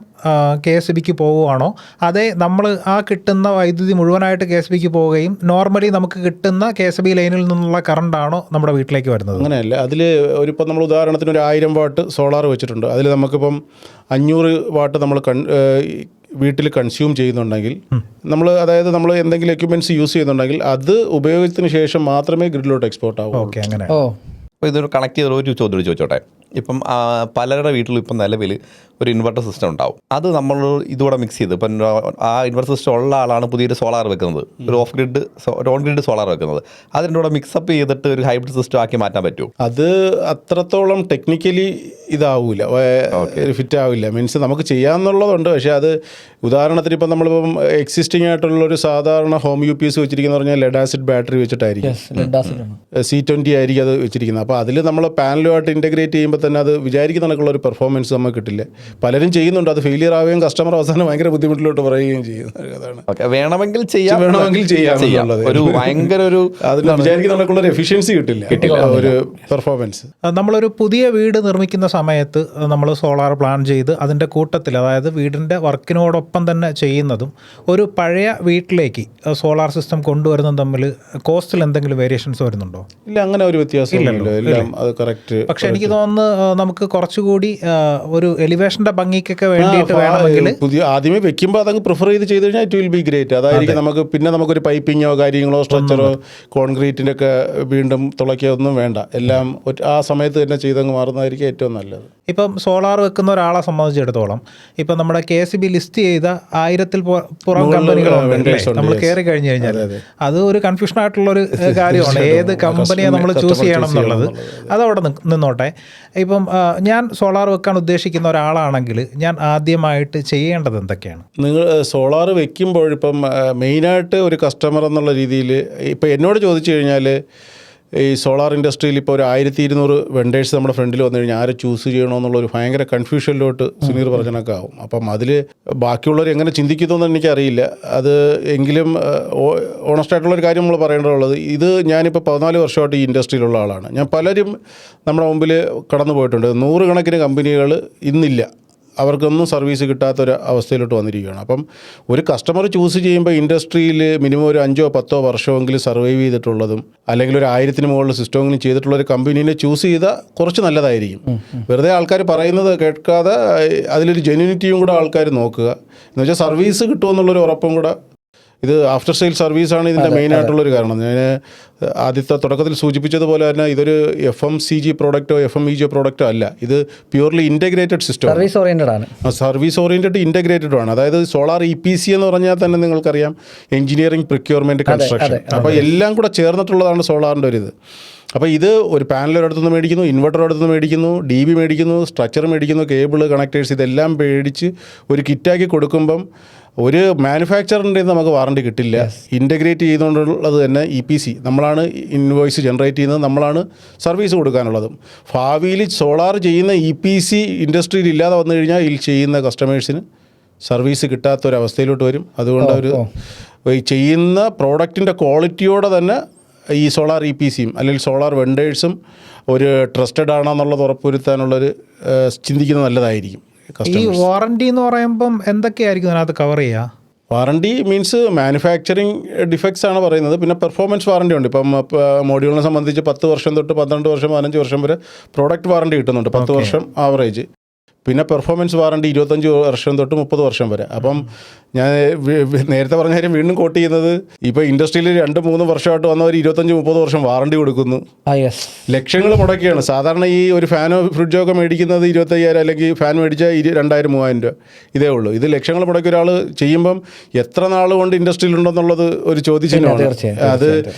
KSBക്ക് പോവുകയാണോ, അതേ നമ്മൾ ആ കിട്ടുന്ന വൈദ്യുതി മുഴുവനായിട്ട് KSBക്ക് പോവുകയും നോർമലി നമുക്ക് കിട്ടുന്ന KSB ലൈനിൽ നിന്നുള്ള കറണ്ടാണോ നമ്മുടെ വീട്ടിലേക്ക് വരുന്നത്? അങ്ങനെയല്ല. അതിൽ ഒരിപ്പം നമ്മൾ ഉദാഹരണത്തിന് ഒരു 1000 വാട്ട് സോളാർ വെച്ചിട്ടുണ്ട്. അതിൽ നമുക്കിപ്പം 500 വാട്ട് നമ്മൾ വീട്ടിൽ കൺസ്യൂം ചെയ്യുന്നുണ്ടെങ്കിൽ അതായത് നമ്മൾ എന്തെങ്കിലും എക്യുപ്മെൻറ്റ്സ് യൂസ് ചെയ്യുന്നുണ്ടെങ്കിൽ അത് ഉപയോഗത്തിന് ശേഷം മാത്രമേ ഗ്രിഡിലോട്ട് എക്സ്പോർട്ട് ആവൂ. ഓക്കെ, അങ്ങനെ. അപ്പോൾ ഇതൊരു കണക്ട് ചെയ്ത ഒരു ചോദ്യം ചോദിച്ചോട്ടെ. ഇപ്പം പലരുടെ വീട്ടിലും ഇപ്പം നിലവിൽ ഒരു ഇൻവെർട്ടർ സിസ്റ്റം ഉണ്ടാവും. അത് നമ്മൾ ഇതുകൂടെ മിക്സ് ചെയ്ത് ഇപ്പം ആ ഇൻവെർട്ടർ സിസ്റ്റം ഉള്ള ആളാണ് പുതിയൊരു സോളാർ വെക്കുന്നത്, ഒരു ഓൺ ഗ്രിഡ് സോളാർ വെക്കുന്നത്. അതിൻ്റെ കൂടെ മിക്സപ്പ് ചെയ്തിട്ട് ഒരു ഹൈബ്രിഡ് സിസ്റ്റം ആക്കി മാറ്റാൻ പറ്റുമോ? അത് അത്രത്തോളം ടെക്നിക്കലി ഇതാവില്ല, ഫിറ്റ് ആവില്ല. മീൻസ് നമുക്ക് ചെയ്യാമെന്നുള്ളതുണ്ട്, പക്ഷേ അത് ഉദാഹരണത്തിന് ഇപ്പം നമ്മളിപ്പം എക്സിസ്റ്റിംഗ് ആയിട്ടുള്ളൊരു സാധാരണ ഹോം UPS വെച്ചിരിക്കുന്ന പറഞ്ഞാൽ ലെഡ് ആസിഡ് ബാറ്ററി വെച്ചിട്ടായിരിക്കും, C20 ആയിരിക്കും അത് വെച്ചിരിക്കുന്നത്. അപ്പോൾ അതിൽ നമ്മൾ പാനലുമായിട്ട് ഇൻറ്റഗ്രേറ്റ് ചെയ്യുമ്പോൾ തന്നെ അത് വിചാരിക്കുന്ന കണക്കുള്ള ഒരു പെർഫോമൻസ് നമുക്ക് കിട്ടില്ല. പലരും ചെയ്യുന്നുണ്ട്, അത് ഫെയിലിയർ ആവുകയും കസ്റ്റമർ അവസാനം ഭയങ്കര ബുദ്ധിമുട്ടിലോട്ട് പറയുകയും ചെയ്യുന്നു. അതാണ് വേണമെങ്കിൽ ചെയ്യാം ഒരു ഭയങ്കര ഒരു അതിൽ വിചാരിക്കുന്ന കണക്കുള്ള ഒരു എഫിഷ്യൻസി കിട്ടില്ല, ഒരു പെർഫോമൻസ്. നമ്മളൊരു പുതിയ വീട് നിർമ്മിക്കുന്ന സമയത്ത് നമ്മൾ സോളാർ പ്ലാൻ ചെയ്ത് അതിൻ്റെ കൂട്ടത്തിൽ, അതായത് വീടിൻ്റെ വർക്കിനോടൊപ്പം തന്നെ ചെയ്യുന്നതും ഒരു പഴയ വീട്ടിലേക്ക് സോളാർ സിസ്റ്റം കൊണ്ടുവരുന്നതും തമ്മിൽ കോസ്റ്റിൽ എന്തെങ്കിലും വേരിയേഷൻസ് വരുന്നുണ്ടോ? ഇല്ല, അങ്ങനെ ഒരു വ്യത്യാസം എല്ലാം അത് കറക്റ്റ്. പക്ഷെ എനിക്ക് തോന്നുന്നു നമുക്ക് കുറച്ചുകൂടി ഒരു എലിവേഷന്റെ ഭംഗിക്കൊക്കെ വേണ്ടിയിട്ട് വേണമെങ്കിൽ പുതിയ ആദ്യമേ വെക്കുമ്പോൾ അതങ്ങ് പ്രിഫർ ചെയ്ത് കഴിഞ്ഞാൽ ഇറ്റ് വിൽ ബി ഗ്രേറ്റ്. അതായിരിക്കും നമുക്ക് പിന്നെ നമുക്കൊരു പൈപ്പിങ്ങോ കാര്യങ്ങളോ സ്ട്രക്ചറോ കോൺക്രീറ്റിൻ്റെ ഒക്കെ വീണ്ടും തുളയ്ക്കോ ഒന്നും വേണ്ട, എല്ലാം ആ സമയത്ത് തന്നെ ചെയ്തങ്ങ് മാറുന്നതായിരിക്കും ഏറ്റവും നല്ലത്. ഇപ്പം സോളാർ വെക്കുന്ന ഒരാളെ സംബന്ധിച്ചിടത്തോളം ഇപ്പം നമ്മുടെ KSB ലിസ്റ്റ് ചെയ്ത 1000-ൽ പുറം കമ്പനികളുണ്ട്, നമ്മൾ കയറി കഴിഞ്ഞു കഴിഞ്ഞാൽ അത് ഒരു കൺഫ്യൂഷൻ ആയിട്ടുള്ളൊരു കാര്യമാണ്, ഏത് കമ്പനിയെ നമ്മൾ ചൂസ് ചെയ്യണം എന്നുള്ളത്. അതവിടെ നിന്നോട്ടെ. ഇപ്പം ഞാൻ സോളാർ വെക്കാൻ ഉദ്ദേശിക്കുന്ന ഒരാളാണെങ്കിൽ ഞാൻ ആദ്യമായിട്ട് ചെയ്യേണ്ടത് എന്തൊക്കെയാണ്? നിങ്ങൾ സോളാർ വെക്കുമ്പോൾ ഇപ്പം മെയിനായിട്ട് ഒരു കസ്റ്റമർ എന്നുള്ള രീതിയിൽ ഇപ്പം എന്നോട് ചോദിച്ചു കഴിഞ്ഞാൽ ഈ സോളാർ ഇൻഡസ്ട്രിയിൽ ഇപ്പോൾ ഒരു 1200 വെണ്ടേഴ്സ് നമ്മുടെ ഫ്രണ്ടിൽ വന്നു കഴിഞ്ഞാൽ ആരെ ചൂസ് ചെയ്യണമെന്നുള്ളൊരു ഭയങ്കര കൺഫ്യൂഷനിലോട്ട് സുനീർ പറഞ്ഞൊക്കെ ആവും. അപ്പം അതിൽ ബാക്കിയുള്ളവർ എങ്ങനെ ചിന്തിക്കുന്നതെന്ന് എനിക്കറിയില്ല. അത് എങ്കിലും ഓണസ്റ്റായിട്ടുള്ളൊരു കാര്യം നമ്മൾ പറയേണ്ടതുള്ളത്, ഇത് ഞാനിപ്പോൾ 14 വർഷമായിട്ട് ഈ ഇൻഡസ്ട്രിയിലുള്ള ആളാണ്. ഞാൻ പലരും നമ്മുടെ മുമ്പിൽ കടന്നു പോയിട്ടുണ്ട്. 100 കണക്കിന് കമ്പനികൾ ഇന്നില്ല, അവർക്കൊന്നും സർവീസ് കിട്ടാത്തൊരു അവസ്ഥയിലോട്ട് വന്നിരിക്കുകയാണ്. അപ്പം ഒരു കസ്റ്റമർ ചൂസ് ചെയ്യുമ്പോൾ ഇൻഡസ്ട്രിയിൽ മിനിമം ഒരു 5-10 വർഷമെങ്കിലും സർവൈവ് ചെയ്തിട്ടുള്ളതും അല്ലെങ്കിൽ ഒരു 1000-ന് മുകളിൽ സിസ്റ്റമെങ്കിലും ചെയ്തിട്ടുള്ള ഒരു കമ്പനീനെ ചൂസ് ചെയ്താൽ കുറച്ച് നല്ലതായിരിക്കും. വെറുതെ ആൾക്കാർ പറയുന്നത് കേൾക്കാതെ അതിലൊരു ജെന്യൂനിറ്റിയും കൂടെ ആൾക്കാർ നോക്കുക. എന്ന് വെച്ചാൽ സർവീസ് കിട്ടുമെന്നുള്ളൊരു ഉറപ്പും കൂടെ. ഇത് ആഫ്റ്റർ സെയിൽ സർവീസാണ് ഇതിൻ്റെ മെയിനായിട്ടുള്ളൊരു കാരണം. ഞാൻ ആദ്യത്തെ തുടക്കത്തിൽ സൂചിപ്പിച്ചതുപോലെ തന്നെ ഇതൊരു FMCG പ്രോഡക്റ്റോ FMEG പ്രോഡക്റ്റോ അല്ല, ഇത് purely integrated system, service oriented ആണ്. സർവീസ് ഓറിയൻറ്റഡ് ഇൻറ്റഗ്രേറ്റഡ് ആണ്. അതായത് സോളാർ EPC എന്ന് പറഞ്ഞാൽ തന്നെ നിങ്ങൾക്കറിയാം, എഞ്ചിനീയറിംഗ്, പ്രൊക്യൂർമെൻറ്റ്, കൺസ്ട്രക്ഷൻ, അപ്പോൾ എല്ലാം കൂടെ ചേർന്നിട്ടുള്ളതാണ് സോളാറിൻ്റെ ഒരു ഇത്. അപ്പോൾ ഇത് ഒരു പാനൽ ഒരിടത്തുനിന്ന് മേടിക്കുന്നു, ഇൻവെർട്ടർ ഒരിടത്തുനിന്ന് മേടിക്കുന്നു, DB മേടിക്കുന്നു, സ്ട്രക്ചർ മേടിക്കുന്നു, കേബിള്, കണക്ടേഴ്സ്, ഇതെല്ലാം മേടിച്ച് ഒരു കിറ്റാക്കി കൊടുക്കുമ്പം ഒരു മാനുഫാക്ചറിൻ്റെ നമുക്ക് വാറണ്ടി കിട്ടില്ല. ഇൻ്റഗ്രേറ്റ് ചെയ്തുകൊണ്ടുള്ളത് തന്നെ EPC, നമ്മളാണ് ഇൻവോയ്സ് ജനറേറ്റ് ചെയ്യുന്നത്, നമ്മളാണ് സർവീസ് കൊടുക്കാനുള്ളതും. ഭാവിയിൽ സോളാർ ചെയ്യുന്ന EPC ഇൻഡസ്ട്രിയിൽ ഇല്ലാതെ വന്നു കഴിഞ്ഞാൽ ഇതിൽ ചെയ്യുന്ന കസ്റ്റമേഴ്സിന് സർവീസ് കിട്ടാത്തൊരവസ്ഥയിലോട്ട് വരും. അതുകൊണ്ട് ഒരു ചെയ്യുന്ന പ്രോഡക്റ്റിൻ്റെ ക്വാളിറ്റിയോടെ തന്നെ ഈ സോളാർ EPCയും അല്ലെങ്കിൽ സോളാർ വെണ്ടേഴ്സും ഒരു ട്രസ്റ്റഡ് ആണെന്നുള്ളത് ഉറപ്പുവരുത്താനുള്ളൊരു ചിന്തിക്കുന്നത് നല്ലതായിരിക്കും. ഈ വാറണ്ടി എന്ന് പറയുമ്പം എന്തൊക്കെയായിരിക്കും അതിനകത്ത് കവർ ചെയ്യുക? വാറണ്ടി മീൻസ് മാനുഫാക്ചറിങ് ഡിഫക്ട്സ് ആണ് പറയുന്നത്. പിന്നെ പെർഫോമൻസ് വാറണ്ടി ഉണ്ട്. ഇപ്പം മോഡ്യൂളിനെ സംബന്ധിച്ച് 10 വർഷം തൊട്ട് 12 വർഷം 15 വർഷം വരെ പ്രോഡക്റ്റ് വാറണ്ടി കിട്ടുന്നുണ്ട്, 10 വർഷം ആവറേജ്. പിന്നെ പെർഫോമൻസ് വാറണ്ടി 25 വർഷം തൊട്ട് 30 വർഷം വരെ. അപ്പം ഞാൻ നേരത്തെ പറഞ്ഞ കാര്യം വീണ്ടും കോട്ട് ചെയ്യുന്നത്, ഇപ്പോൾ ഇൻഡസ്ട്രിയിൽ 2-3 വർഷമായിട്ട് വന്നവർ 25-30 വർഷം വാറണ്ടി കൊടുക്കുന്നു. ലക്ഷങ്ങൾ മുടക്കിയാണ്. സാധാരണ ഈ ഒരു ഫാനോ ഫ്രിഡ്ജോ ഒക്കെ മേടിക്കുന്നത് 25,000 അല്ലെങ്കിൽ ഫാൻ മേടിച്ചാൽ 2,000-3,000 രൂപ ഇതേ ഉള്ളൂ. ഇത് ലക്ഷങ്ങൾ മുടക്കി ഒരാൾ ചെയ്യുമ്പം എത്ര നാൾ കൊണ്ട് ഇൻഡസ്ട്രിയിലുണ്ടെന്നുള്ളത് ഒരു ചോദ്യചിഹ്നമാണ്. അത്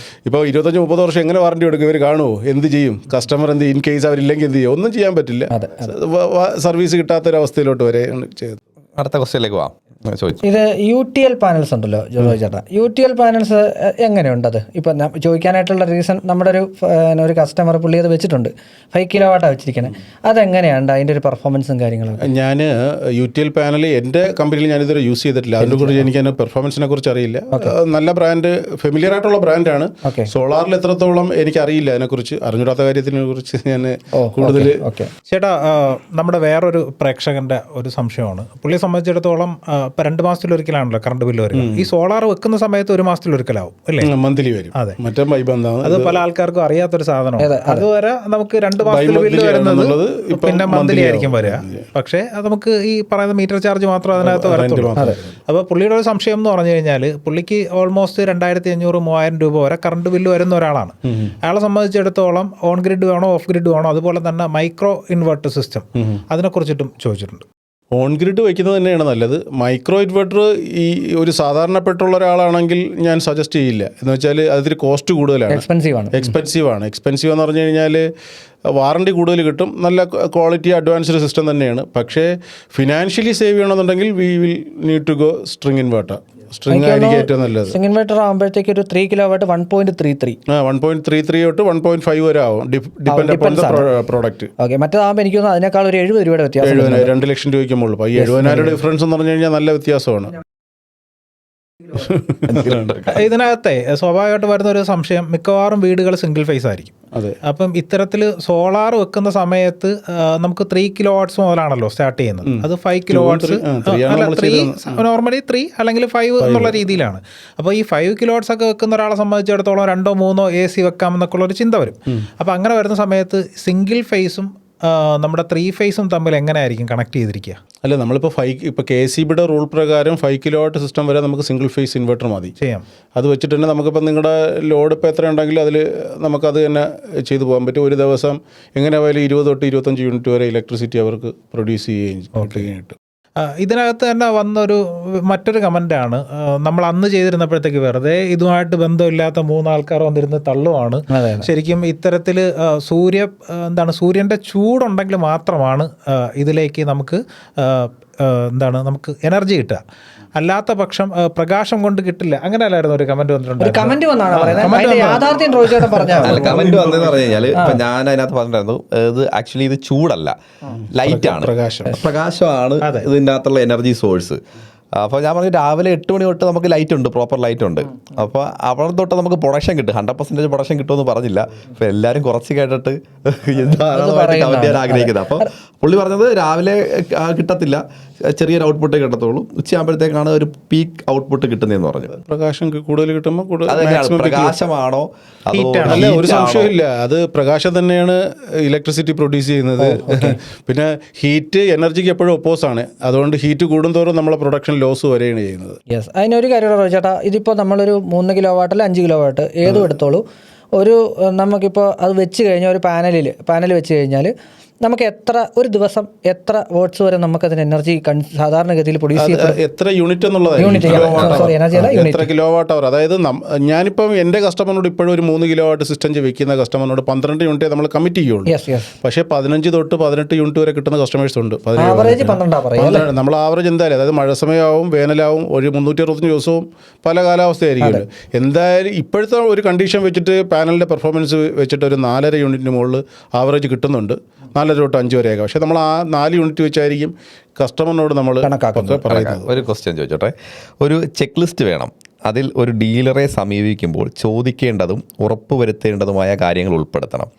ഇപ്പോൾ 25-30 വർഷം എങ്ങനെ വാറണ്ടി കൊടുക്കും? ഇവർ കാണുമോ? എന്ത് ചെയ്യും? കസ്റ്റമർ എന്ത് ഇൻ കേസ് അവരില്ലെങ്കിൽ എന്ത് ചെയ്യും? ഒന്നും ചെയ്യാൻ പറ്റില്ല. സർവീസ് കിട്ടാത്തൊരവസ്ഥയിലോട്ട് വരെ ചെയ്തത്. അടുത്ത ക്വസ്റ്റ്യനിലേക്ക് പോവാം. ചോദിച്ചു. ഇത് UTL പാനൽസ് ഉണ്ടല്ലോ ജോയ് ചേട്ടാ, UTL പാനൽസ് എങ്ങനെയുണ്ട്? അത് ഇപ്പം ചോദിക്കാനായിട്ടുള്ള റീസൺ, നമ്മുടെ ഒരു കസ്റ്റമർ പുള്ളി അത് വെച്ചിട്ടുണ്ട്, 5 kW വെച്ചിരിക്കുന്നത്. അതെങ്ങനെയാണ് അതിൻ്റെ ഒരു പെർഫോമൻസും കാര്യങ്ങളൊക്കെ? ഞാൻ UTL പാനൽ എൻ്റെ കമ്പനിയിൽ ഞാനിതുവരെ യൂസ് ചെയ്തിട്ടില്ല, അതിനെക്കുറിച്ച് എനിക്ക് അതിൻ്റെ പെർഫോമൻസിനെ കുറിച്ച് അറിയില്ല. നല്ല ബ്രാൻഡ്, ഫെമിലിയർ ആയിട്ടുള്ള ബ്രാൻഡാണ്. സോളാറിൽ എത്രത്തോളം എനിക്കറിയില്ല, അതിനെക്കുറിച്ച് അറിഞ്ഞൂടാത്ത കാര്യത്തിനെ കുറിച്ച് ഞാൻ കൂടുതൽ. ചേട്ടാ, നമ്മുടെ വേറൊരു പ്രേക്ഷകന്റെ ഒരു സംശയമാണ്. പുള്ളിയെ സംബന്ധിച്ചിടത്തോളം ഇപ്പം 2 മാസത്തിലൊരിക്കലാണല്ലോ കറണ്ട് ബില്ല് വരിക. ഈ സോളാർ വെക്കുന്ന സമയത്ത് 1 മാസത്തിലൊരിക്കലാവും അല്ലേ? മന്ത്ലി വരും. അതെ, മറ്റേ ബൈബന്ധാണ്. അത് പല ആൾക്കാർക്കും അറിയാത്തൊരു സാധനമാണ്. അതുവരെ നമുക്ക് 2 മാസത്തിൽ ബില്ല് വരുന്നത് പിന്നെ മന്ത്ലി ആയിരിക്കും വരിക. പക്ഷേ അത് നമുക്ക് ഈ പറയുന്ന മീറ്റർ ചാർജ് മാത്രം അതിനകത്ത് വരത്തുള്ളൂ. അപ്പോൾ പുള്ളിയുടെ ഒരു സംശയം എന്ന് പറഞ്ഞു കഴിഞ്ഞാൽ, പുള്ളിക്ക് ഓൾമോസ്റ്റ് 2500-3000 രൂപ വരെ കറണ്ട് ബില്ല് വരുന്ന ഒരാളാണ്. അയാളെ സംബന്ധിച്ചിടത്തോളം ഓൺ ഗ്രിഡ് വേണോ ഓഫ് ഗ്രിഡ് വേണോ, അതുപോലെ തന്നെ മൈക്രോ ഇൻവെർട്ടർ സിസ്റ്റം, അതിനെക്കുറിച്ചിട്ടും ചോദിച്ചിട്ടുണ്ട്. ഓൺ ഗ്രിഡ് വയ്ക്കുന്നത് തന്നെയാണ് നല്ലത്. മൈക്രോ ഇൻവെർട്ടർ ഈ ഒരു സാധാരണപ്പെട്ടുള്ള ഒരാളാണെങ്കിൽ ഞാൻ സജസ്റ്റ് ചെയ്യില്ല. എന്ന് വെച്ചാൽ അതിൽ കോസ്റ്റ് കൂടുതലാണ്, എക്സ്പെൻസീവ് എന്ന് പറഞ്ഞു കഴിഞ്ഞാൽ വാറണ്ടി കൂടുതൽ കിട്ടും, നല്ല ക്വാളിറ്റി അഡ്വാൻസ്ഡ് സിസ്റ്റം തന്നെയാണ്. പക്ഷേ ഫിനാൻഷ്യലി സേവ് ചെയ്യണമെന്നുണ്ടെങ്കിൽ we will need to go string inverter. String ആയിരിക്കും ഏറ്റവും നല്ലത്. സ്ട്രിങ് ഇൻവെർട്ടർ ആകുമ്പോഴത്തേക്ക് ഒരു 3 kW 1.33 തൊട്ട് 1.5 വരെ ആവും, depend upon the product. Okay, മറ്റേതാകുമ്പോൾ എനിക്ക് തോന്നുന്നു അതിനേക്കാൾ ഒരു 70 രൂപയുടെ വ്യത്യാസം, 2 ലക്ഷം രൂപയ്ക്ക് മുകളിൽ. അപ്പോൾ ഈ 70,000 ഡിഫറൻസ് എന്ന് പറഞ്ഞു കഴിഞ്ഞാൽ നല്ല വ്യത്യാസമാണ്. ഇതിനകത്തെ സ്വാഭാവികമായിട്ട് വരുന്ന ഒരു സംശയം, മിക്കവാറും വീടുകൾ സിംഗിൾ ഫേസ് ആയിരിക്കും. അപ്പം ഇത്തരത്തിൽ സോളാർ വെക്കുന്ന സമയത്ത് നമുക്ക് 3 kW മുതലാണല്ലോ സ്റ്റാർട്ട് ചെയ്യുന്നത്. അത് 5 kW, നോർമലി 3 അല്ലെങ്കിൽ 5 എന്നുള്ള രീതിയിലാണ്. അപ്പോൾ ഈ 5 kW ഒക്കെ വെക്കുന്ന ഒരാളെ സംബന്ധിച്ചിടത്തോളം 2-3 AC വെക്കാമെന്നൊക്കെ ഉള്ളൊരു ചിന്ത വരും. അപ്പോൾ അങ്ങനെ വരുന്ന സമയത്ത് സിംഗിൾ ഫേസും നമ്മുടെ 3 ഫേസും തമ്മിൽ എങ്ങനെയായിരിക്കും കണക്ട് ചെയ്തിരിക്കുക? അല്ല, നമ്മളിപ്പോൾ ഇപ്പോൾ KCBയുടെ റൂൾ പ്രകാരം 5 kW സിസ്റ്റം വരെ നമുക്ക് സിംഗിൾ ഫേസ് ഇൻവെർട്ടർ മതി ചെയ്യാം. അത് വെച്ചിട്ട് തന്നെ നമുക്കിപ്പോൾ നിങ്ങളുടെ ലോഡ് ഇപ്പോൾ എത്ര ഉണ്ടെങ്കിലും അതിൽ നമുക്കത് തന്നെ ചെയ്തു പോകാൻ പറ്റും. ഒരു ദിവസം എങ്ങനെ ആയാലും 20 തൊട്ട് 25 യൂണിറ്റ് വരെ ഇലക്ട്രിസിറ്റി അവർക്ക് പ്രൊഡ്യൂസ് ചെയ്യുകയും കിട്ടും. ഇതിനകത്ത് തന്നെ വന്നൊരു മറ്റൊരു കമൻ്റാണ്, നമ്മൾ അന്ന് ചെയ്തിരുന്നപ്പോഴത്തേക്ക് വെറുതെ ഇതുമായിട്ട് ബന്ധമില്ലാത്ത 3 ആൾക്കാർ വന്നിരുന്ന് തള്ളുവാണ്. ശരിക്കും ഇത്തരത്തിൽ സൂര്യൻ്റെ ചൂടുണ്ടെങ്കിൽ മാത്രമാണ് ഇതിലേക്ക് നമുക്ക് നമുക്ക് എനർജി കിട്ടുക, അല്ലാത്ത പക്ഷം പ്രകാശം കൊണ്ട് കിട്ടില്ല. അങ്ങനെയല്ലായിരുന്നു ഒരു കമന്റ് വന്നിട്ടുണ്ട്. കമന്റ് വന്നതെന്ന് പറഞ്ഞു കഴിഞ്ഞാൽ ഇപ്പൊ ഞാൻ അതിനകത്ത് പറഞ്ഞിട്ടുണ്ടായിരുന്നു, ഇത് ആക്ച്വലി ഇത് ചൂടല്ല, ലൈറ്റ് ആണ്, പ്രകാശമാണ് ഇതിൻ്റെ അകത്തുള്ള എനർജി സോഴ്സ്. അപ്പോൾ ഞാൻ പറഞ്ഞു രാവിലെ 8 മണി തൊട്ട് നമുക്ക് ലൈറ്റ് ഉണ്ട്, പ്രോപ്പർ ലൈറ്റ് ഉണ്ട്. അപ്പോൾ അവിടെ തൊട്ട് നമുക്ക് പ്രൊഡക്ഷൻ കിട്ടും, 100% പ്രൊഡക്ഷൻ കിട്ടുമെന്ന് പറഞ്ഞില്ല. അപ്പോൾ എല്ലാവരും കുറച്ച് കേട്ടിട്ട് എന്താണ് കമന്റ് ചെയ്യാൻ ആഗ്രഹിക്കുന്നത്. അപ്പോൾ പുള്ളി പറഞ്ഞത് രാവിലെ കിട്ടത്തില്ല, ചെറിയൊരു ഔട്ട്പുട്ടേ കിട്ടത്തുള്ളൂ, ഉച്ചയാകുമ്പോഴത്തേക്കാണ് ഒരു പീക്ക് ഔട്ട്പുട്ട് കിട്ടുന്നതെന്ന് പറഞ്ഞു. പ്രകാശം കൂടുതൽ കിട്ടുമ്പോൾ പ്രകാശമാണോ? അല്ല, ഒരു സംശയമില്ല, അത് പ്രകാശം തന്നെയാണ് ഇലക്ട്രിസിറ്റി പ്രൊഡ്യൂസ് ചെയ്യുന്നത്. പിന്നെ ഹീറ്റ് എനർജിക്ക് എപ്പോഴും ഒപ്പോസാണ്, അതുകൊണ്ട് ഹീറ്റ് കൂടുന്തോറും നമ്മളെ പ്രൊഡക്ഷൻ ലോസ് വരെയാണ് ചെയ്യുന്നത്. യെസ്, അതിനൊരു കാര്യം ചേട്ടാ, ഇതിപ്പോൾ നമ്മളൊരു 3 kW അല്ല 5 kW ഏതും എടുത്തോളൂ, നമുക്കിപ്പോൾ അത് വെച്ച് കഴിഞ്ഞാൽ ഒരു പാനൽ വെച്ച് കഴിഞ്ഞാൽ നമുക്ക് ഒരു ദിവസം എത്ര വാട്ട്സ് വരെ നമുക്കതിന് എനർജി സാധാരണഗതിയിൽ പ്രൊഡ്യൂസ് ചെയ്യും? എത്ര യൂണിറ്റ് എന്നുള്ളത്, എത്ര കിലോവാട്ട് അവർ. അതായത് ഞാനിപ്പം എൻ്റെ കസ്റ്റമറിനോട് ഇപ്പോഴും ഒരു 3 kW സിസ്റ്റം വെക്കുന്ന കസ്റ്റമറിനോട് 12 യൂണിറ്റ് നമ്മൾ കമ്മിറ്റ് ചെയ്യുള്ളൂ. പക്ഷേ 15 തൊട്ട് 18 യൂണിറ്റ് വരെ കിട്ടുന്ന കസ്റ്റമേഴ്സ് ഉണ്ട്. നമ്മൾ ആവറേജ് എന്തായാലും, അതായത് മഴ സമയമാവും, വേനലാവും, ഒരു 365 ദിവസവും പല കാലാവസ്ഥയായിരിക്കും. എന്തായാലും ഇപ്പോഴത്തെ ഒരു കണ്ടീഷൻ വെച്ചിട്ട് പാനലിൻ്റെ പെർഫോമൻസ് വെച്ചിട്ട് ഒരു 4.5 യൂണിറ്റിന് മുകളിൽ ആവറേജ് കിട്ടുന്നുണ്ട്, 4 തൊട്ട് 5 വരെയൊക്കെ. പക്ഷേ നമ്മൾ ആ 4 യൂണിറ്റ് വെച്ചായിരിക്കും കസ്റ്റമറിനോട് നമ്മൾ പറയുന്നത്. ഒരു ക്വസ്റ്റ്യൻ ചോദിച്ചോട്ടെ, ഒരു ചെക്ക് ലിസ്റ്റ് വേണം, അതിൽ ഒരു ഡീലറെ സമീപിക്കുമ്പോൾ ചോദിക്കേണ്ടതും ഉറപ്പുവരുത്തേണ്ടതുമായ കാര്യങ്ങൾ ഉൾപ്പെടുത്തണം.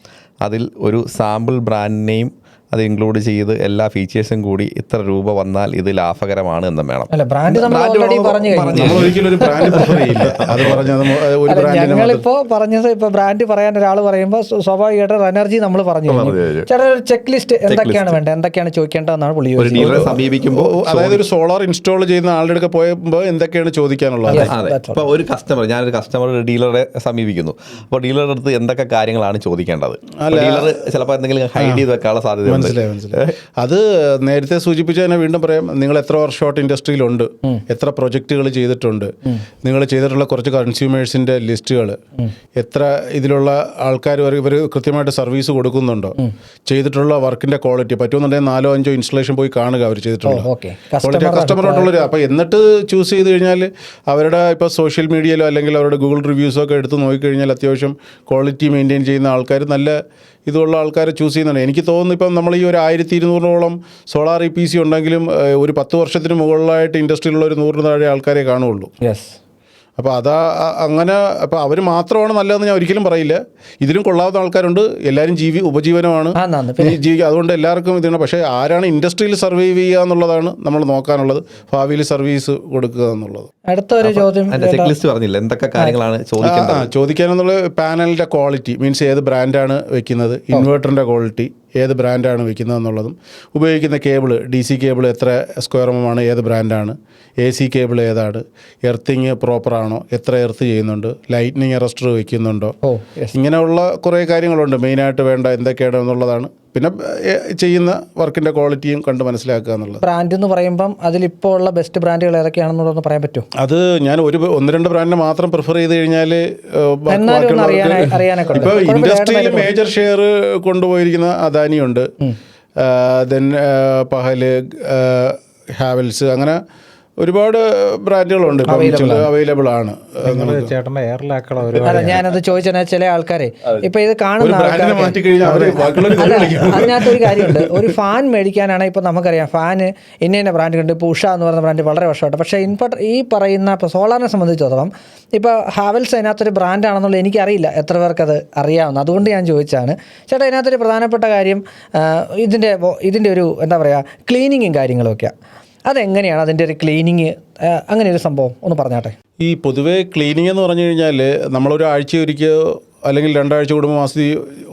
അതിൽ ഒരു സാമ്പിൾ ബ്രാൻഡ് നെയിം അത് ഇൻക്ലൂഡ് ചെയ്ത് എല്ലാ ഫീച്ചേഴ്സും കൂടി ഇത്ര രൂപ വന്നാൽ ഇത് ലാഭകരമാണ് എന്നും വേണം. ഞങ്ങളിപ്പോ പറഞ്ഞത് ഇപ്പൊ ബ്രാൻഡ് പറയാൻ ഒരാൾ പറയുമ്പോൾ സ്വാഭാവികമായിട്ട് എനർജി നമ്മൾ പറഞ്ഞു ചേട്ടാ, ഒരു ചെക്ക് ലിസ്റ്റ് എന്തൊക്കെയാണ് വേണ്ടത്, എന്തൊക്കെയാണ് ചോദിക്കേണ്ടതെന്നാണ് പുള്ളി സമീപിക്കുമ്പോൾ. അതായത് ഒരു സോളാർ ഇൻസ്റ്റാൾ ചെയ്യുന്ന ആളുടെ അടുക്ക പോയപ്പോൾ എന്തൊക്കെയാണ് ചോദിക്കാനുള്ളത്. ഇപ്പോൾ ഒരു ഞാനൊരു കസ്റ്റമർ ഡീലറെ സമീപിക്കുന്നു, അപ്പോൾ ഡീലറുടെ അടുത്ത് എന്തൊക്കെ കാര്യങ്ങളാണ് ചോദിക്കേണ്ടത്? ഡീലർ ചിലപ്പോൾ എന്തെങ്കിലും ഹൈഡ് ചെയ്ത് വെക്കാനുള്ള സാധ്യത മനസ്സിലായി. അത് നേരത്തെ സൂചിപ്പിച്ച തന്നെ വീണ്ടും പറയാം, നിങ്ങൾ എത്ര വർഷമായിട്ട് ഇൻഡസ്ട്രിയിലുണ്ട്, എത്ര പ്രൊജക്റ്റുകൾ ചെയ്തിട്ടുണ്ട്, നിങ്ങൾ ചെയ്തിട്ടുള്ള കുറച്ച് കൺസ്യൂമേഴ്സിൻ്റെ ലിസ്റ്റുകൾ, എത്ര ഇതിലുള്ള ആൾക്കാർ ഇവർ കൃത്യമായിട്ട് സർവീസ് കൊടുക്കുന്നുണ്ടോ, ചെയ്തിട്ടുള്ള വർക്കിൻ്റെ ക്വാളിറ്റി, പറ്റുമെന്നുണ്ടെങ്കിൽ 4-5 ഇൻസ്റ്റലേഷൻ പോയി കാണുക അവർ ചെയ്തിട്ടുള്ള ക്വാളിറ്റി കസ്റ്റമറായിട്ടുള്ളൊരു. അപ്പോൾ എന്നിട്ട് ചൂസ് ചെയ്ത് കഴിഞ്ഞാൽ അവരുടെ ഇപ്പോൾ സോഷ്യൽ മീഡിയയിലോ അല്ലെങ്കിൽ അവരുടെ ഗൂഗിൾ റിവ്യൂസോ ഒക്കെ എടുത്ത് നോക്കിക്കഴിഞ്ഞാൽ അത്യാവശ്യം ക്വാളിറ്റി മെയിൻറ്റെയിൻ ചെയ്യുന്ന ആൾക്കാർ, നല്ല ഇതുള്ള ആൾക്കാരെ ചൂസ് ചെയ്യുന്നുണ്ട്. എനിക്ക് തോന്നുന്നു ഇപ്പം നമ്മൾ ഈ ഒരു 1200-ഓളം സോളാർ EPC ഉണ്ടെങ്കിലും ഒരു 10 വർഷത്തിന് മുകളിലായിട്ട് ഇൻഡസ്ട്രിയിലുള്ള ഒരു 100 താഴെ ആൾക്കാരെ കാണുള്ളൂ. അപ്പോൾ അങ്ങനെ അപ്പോൾ അവർ മാത്രമാണ് നല്ലതെന്ന് ഞാൻ ഒരിക്കലും പറയില്ല. ഇതിലും കൊള്ളാവുന്ന ആൾക്കാരുണ്ട്. എല്ലാവരും ഉപജീവനമാണ് ജീവിക്കുക, അതുകൊണ്ട് എല്ലാവർക്കും ഇതാണ്. പക്ഷേ ആരാണ് ഇൻഡസ്ട്രിയിൽ സർവൈവ് ചെയ്യുക എന്നുള്ളതാണ് നമ്മൾ നോക്കാനുള്ളത്, ഭാവിയിൽ സർവീസ് കൊടുക്കുക എന്നുള്ളത്. അടുത്തൊരു ചോദ്യം പറഞ്ഞില്ല, എന്തൊക്കെ കാര്യങ്ങളാണ് ചോദിക്കാനെന്നുള്ള പാനലിൻ്റെ ക്വാളിറ്റി, മീൻസ് ഏത് ബ്രാൻഡാണ് വെക്കുന്നത്, ഇൻവേർട്ടറിൻ്റെ ക്വാളിറ്റി ഏത് ബ്രാൻഡാണ് വെക്കുന്നത് എന്നുള്ളതും, ഉപയോഗിക്കുന്ന കേബിൾ, DC കേബിൾ എത്ര സ്ക്വയർ mm ആണ്, ഏത് ബ്രാൻഡാണ്, AC കേബിൾ ഏതാണ്, എർത്തിങ് പ്രോപ്പറാണോ, എത്ര എർത്ത് ചെയ്യുന്നുണ്ട്, ലൈറ്റ്നിങ് അറസ്റ്റർ വെക്കുന്നുണ്ടോ, ഇങ്ങനെയുള്ള കുറേ കാര്യങ്ങളുണ്ട്. മെയിനായിട്ട് വേണ്ട എന്തൊക്കെയാണ് എന്നുള്ളതാണ്. പിന്നെ ചെയ്യുന്ന വർക്കിൻ്റെ ക്വാളിറ്റിയും കണ്ട് മനസ്സിലാക്കുക എന്നുള്ളത്. ബ്രാൻഡ് എന്ന് പറയുമ്പം അതിലിപ്പോൾ ഉള്ള ബെസ്റ്റ് ബ്രാൻഡുകൾ ഏതൊക്കെയാണെന്നുള്ളതൊന്ന് പറയാൻ പറ്റുമോ? അത് ഞാൻ 1-2 ബ്രാൻഡിനെ മാത്രം പ്രിഫർ ചെയ്ത് കഴിഞ്ഞാൽ ഇപ്പോൾ ഇൻഡസ്ട്രിയിൽ major share കൊണ്ടുപോയിരിക്കുന്ന അദാനിയുണ്ട്, then Pahal, Havells, അങ്ങനെ ഒരുപാട് ബ്രാൻഡുകളുണ്ട് അവൈലബിൾ ആണ്. ഞാനത് ചോദിച്ചാൽ ചില ആൾക്കാരെ ഇപ്പൊ ഇത് കാണുന്ന അതിനകത്തൊരു കാര്യമുണ്ട്. ഒരു ഫാൻ മേടിക്കാനാണ് ഇപ്പൊ നമുക്കറിയാം, ഫാന് ഇന്ന ബ്രാൻഡ് ഉണ്ട്. ഇപ്പോൾ ഉഷ എന്ന് പറയുന്ന ബ്രാൻഡ് വളരെ വർഷമായിട്ട്. പക്ഷേ ഈ പറയുന്ന ഇപ്പോൾ സോളാറിനെ സംബന്ധിച്ചിടത്തോളം ഇപ്പോൾ ഹാവൽസ് അതിനകത്തൊരു ബ്രാൻഡാണെന്നുള്ളത് എനിക്കറിയില്ല എത്ര പേർക്കത് അറിയാവുന്ന. അതുകൊണ്ട് ഞാൻ ചോദിച്ചാണ്. ചേട്ടാ, ഇതിനകത്തൊരു പ്രധാനപ്പെട്ട കാര്യം ഇതിൻ്റെ ഒരു എന്താ പറയുക, ക്ലീനിങ്ങും കാര്യങ്ങളൊക്കെയാണ്. അതെങ്ങനെയാണ് അതിൻ്റെ ഒരു ക്ലീനിങ്, അങ്ങനെ ഒരു സംഭവം ഒന്ന് പറഞ്ഞാട്ടെ. ഈ പൊതുവേ ക്ലീനിങ് എന്ന് പറഞ്ഞു കഴിഞ്ഞാൽ നമ്മളൊരു ആഴ്ചയൊരിക്കൽ അല്ലെങ്കിൽ 2 ആഴ്ച കൂടുമ്പോൾ മാസത്തിൽ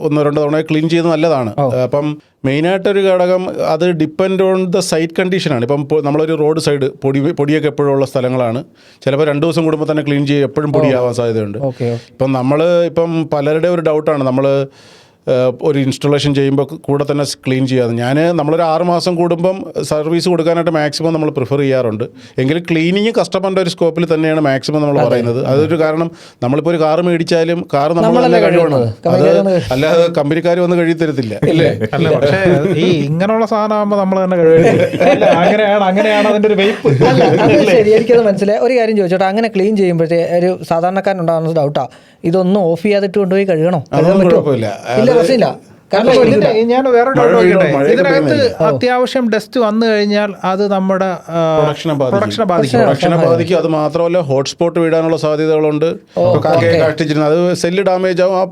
1-2 തവണ ക്ലീൻ ചെയ്യുന്നത് നല്ലതാണ്. അപ്പം മെയിനായിട്ടൊരു ഘടകം അത് ഡിപ്പെൻഡ് ഓൺ ദ സൈറ്റ് കണ്ടീഷനാണ്. ഇപ്പം നമ്മളൊരു റോഡ് സൈഡ് പൊടിയൊക്കെ എപ്പോഴും ഉള്ള സ്ഥലങ്ങളാണ്. ചിലപ്പോൾ 2 ദിവസം കൂടുമ്പോൾ തന്നെ ക്ലീൻ ചെയ്യുക, എപ്പോഴും പൊടിയാവാൻ സാധ്യതയുണ്ട്. ഇപ്പം പലരുടെ ഒരു ഡൗട്ടാണ്, നമ്മൾ ഒരു ഇൻസ്റ്റലേഷൻ ചെയ്യുമ്പോൾ കൂടെ തന്നെ ക്ലീൻ ചെയ്യാതെ. നമ്മളൊരു 6 മാസം കൂടുമ്പം സർവീസ് കൊടുക്കാനായിട്ട് മാക്സിമം നമ്മൾ പ്രിഫർ ചെയ്യാറുണ്ട്. എങ്കിലും ക്ലീനിങ് കസ്റ്റമറിൻ്റെ ഒരു സ്കോപ്പിൽ തന്നെയാണ് മാക്സിമം നമ്മൾ പറയുന്നത്. അതൊരു കാരണം, നമ്മളിപ്പോൾ ഒരു കാർ മേടിച്ചാലും കാർ നമ്മൾ തന്നെ കഴിയണം, അത് അല്ലാതെ കമ്പനിക്കാർ വന്ന് കഴുകി തരത്തില്ല, ഇല്ലേ? പക്ഷേ ഈ ഇങ്ങനെയുള്ള സാധനമാകുമ്പോൾ നമ്മൾ തന്നെ അങ്ങനെയാണ് അതിൻ്റെ ഒരു വെയ്പ്പ്. ശരി, എനിക്കത് മനസ്സിലായി. ഒരു കാര്യം ചോദിച്ചോട്ടെ, അങ്ങനെ ക്ലീൻ ചെയ്യുമ്പോഴത്തേ ഒരു സാധാരണക്കാരനുണ്ടാകുന്ന ഡൗട്ടാ, ഇതൊന്നും ഓഫ് ചെയ്യാതിട്ട് കൊണ്ടുപോയി കഴുകണോ? കുഴപ്പമില്ല, ഞാൻ വേറെ ഇതിനകത്ത് അത്യാവശ്യം ഡസ്റ്റ് വന്നു കഴിഞ്ഞാൽ അത് നമ്മുടെ പ്രൊഡക്ഷനെ ബാധിക്കും. അത് മാത്രമല്ല ഹോട്ട്സ്പോട്ട് വീഴാനുള്ള സാധ്യതകളുണ്ട്. അത് സെല്ല് ഡാമേജ് ആവും,